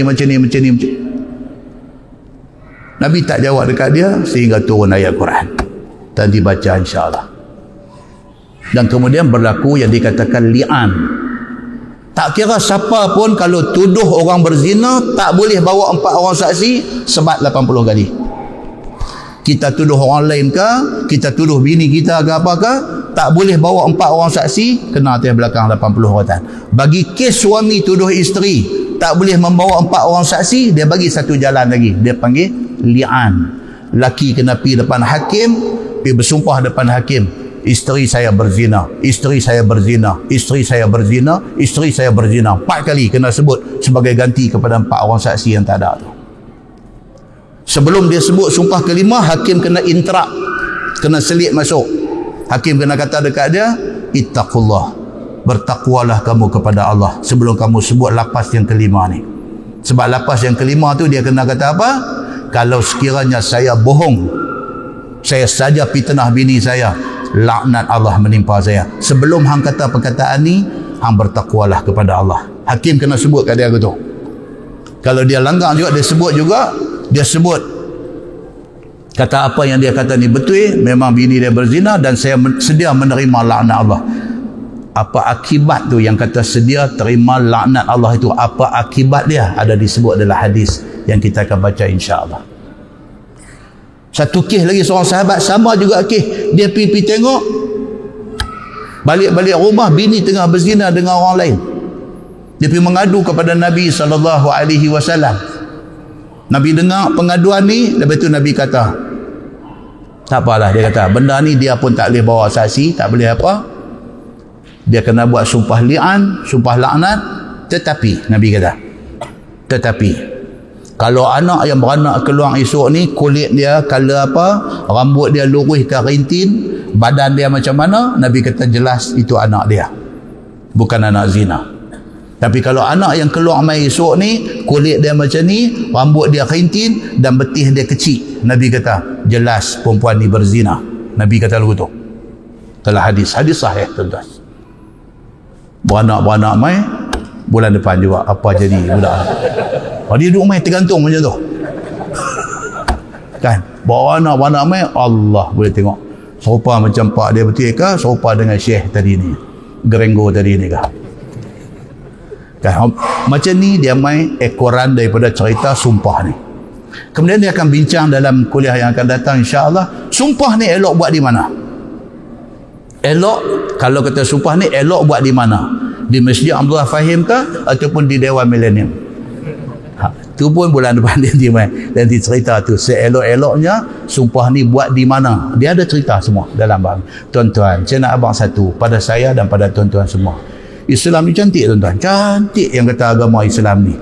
Nabi tak jawab dekat dia sehingga turun ayat Quran dan dibaca insyaAllah. Dan kemudian berlaku yang dikatakan li'an. Tak kira siapa pun, kalau tuduh orang berzina, tak boleh bawa 4 orang saksi, sebat 80 kali. Kita tuduh orang lain ke, kita tuduh bini kita ke apa ke, tak boleh bawa 4 orang saksi, kena atas belakang 80 rotan. Bagi kes suami tuduh isteri, tak boleh membawa 4 orang saksi, dia bagi satu jalan lagi, dia panggil li'an. Laki kena pergi depan hakim, pergi bersumpah depan hakim, isteri saya berzina, isteri saya berzina, isteri saya berzina, isteri saya berzina. 4 kali kena sebut sebagai ganti kepada 4 orang saksi yang tak ada tu. Sebelum dia sebut sumpah kelima, hakim kena interrupt, kena selit masuk. Hakim kena kata dekat dia, ittaqullah, bertakwalah kamu kepada Allah sebelum kamu sebut lapas yang kelima ni. Sebab lapas yang kelima tu dia kena kata apa? Kalau sekiranya saya bohong, saya saja fitnah bini saya, laknat Allah menimpa saya. Sebelum hang kata perkataan ni, hang bertakwalah kepada Allah. Hakim kena sebut kat dia gitu. Kalau dia langgar juga, dia sebut kata apa yang dia kata ni betul, memang bini dia berzina dan saya sedia menerima laknat Allah. Apa akibat tu yang kata sedia terima laknat Allah itu? Apa akibat dia? Ada disebut dalam hadis yang kita akan baca insya-Allah. Satu kes lagi, seorang sahabat sama juga kes, dia pergi tengok, balik-balik rumah bini tengah berzina dengan orang lain. Dia pergi mengadu kepada Nabi SAW. Nabi dengar pengaduan ni, lepas tu Nabi kata, tak apalah, dia kata, benda ni dia pun tak boleh bawa saksi, tak boleh apa, dia kena buat sumpah li'an, sumpah laknat. Tetapi Nabi kata, kalau anak yang beranak keluar esok ni, kulit dia color apa, rambut dia lurus ke rintin, badan dia macam mana, Nabi kata jelas itu anak dia, bukan anak zina. Tapi kalau anak yang keluar mai esok ni, kulit dia macam ni, rambut dia rintin dan betih dia kecil, Nabi kata jelas perempuan ni berzina. Nabi kata lagu tu dalam hadis sahih tuan-tuan. Beranak mai bulan depan juga apa jadi budak. Dia duduk mai tergantung macam tu. Kan? Beranak mai Allah boleh tengok. Serupa macam pak dia betul ke? Serupa dengan syekh tadi ni, Gerenggo tadi ni kah? Kan? Macam ni dia main ekoran daripada cerita sumpah ni. Kemudian dia akan bincang dalam kuliah yang akan datang insya-Allah, sumpah ni elok buat di mana? Elok, kalau kata sumpah ni elok buat di mana? Di Masjid Abdullah Fahim ke ataupun di Dewan Millennium? Tu pun bulan depan dia main dan cerita tu seelok-eloknya sumpah ni buat di mana. Dia ada cerita semua dalam bab. Tuan-tuan, saya nak abang satu pada saya dan pada tuan-tuan semua. Islam ni cantik tuan-tuan. Cantik yang kata agama Islam ni.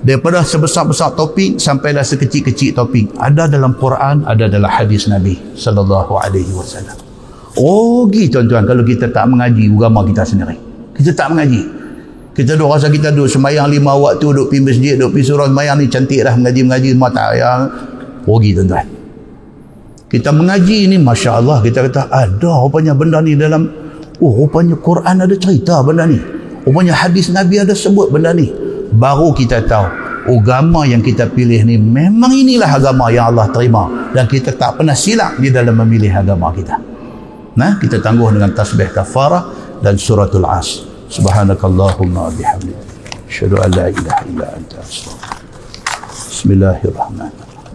Daripada sebesar-besar topik sampailah sekecil-kecil topik. Ada dalam Quran, ada dalam hadis Nabi sallallahu alaihi wasallam. Rugi tuan-tuan kalau kita tak mengaji agama kita sendiri. Kita tak mengaji. Kita duk rasa kita duk sembahyang 5 waktu, duk pergi masjid, duk pergi surau sembahyang ni cantik dah, mengaji semua tak yang rugi tuan-tuan. Kita mengaji ni masya-Allah, kita kata ada rupanya benda ni dalam, rupanya Quran ada cerita benda ni, rupanya hadis Nabi ada sebut benda ni. Baru kita tahu agama yang kita pilih ni memang inilah agama yang Allah terima dan kita tak pernah silap di dalam memilih agama kita. Nah, kita tangguh dengan tasbih kafarah dan suratul As. Subhanakallahumma bihamdika asyhadu an la ilaha illa anta astaghfiruka. Bismillahirrahmanirrahim.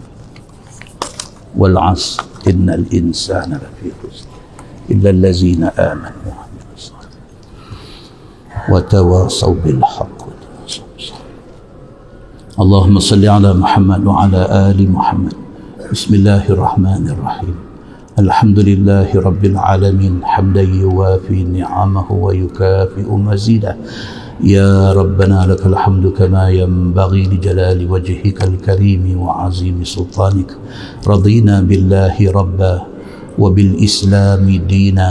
Wal 'asr innal insana lafi khusr illa allazina amanu wa 'amilus salihati wa tawasaw bil haqq wa tawasaw bis sabr. Allahumma salli ala Muhammad wa ala ali Muhammad. Bismillahirrahmanirrahim. الحمد لله رب العالمين حمدا يوافي نعمه ويكافئ مزيده يا ربنا لك الحمد كما ينبغي لجلال وجهك الكريم وعظيم سلطانك رضينا بالله ربا وبالإسلام دينا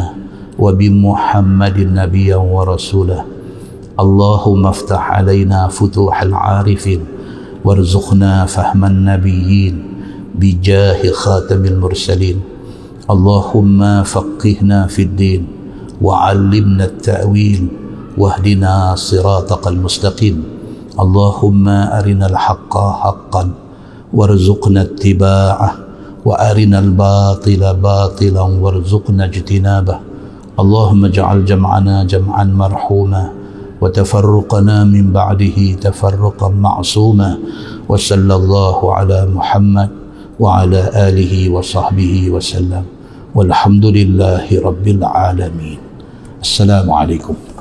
وبمحمد نبيا ورسولا اللهم افتح علينا فتوح العارفين وارزقنا فهم النبيين بجاه خاتم المرسلين اللهم فقهنا في الدين وعلمنا التأويل واهدنا صراطك المستقيم اللهم أرنا الحق حقا وارزقنا اتباعه وأرنا الباطل باطلا وارزقنا اجتنابه اللهم اجعل جمعنا جمعا مرحوما وتفرقنا من بعده تفرقا معصوما وصلى الله على محمد وعلى آله وصحبه وسلم والحمد لله رب العالمين. السلام عليكم.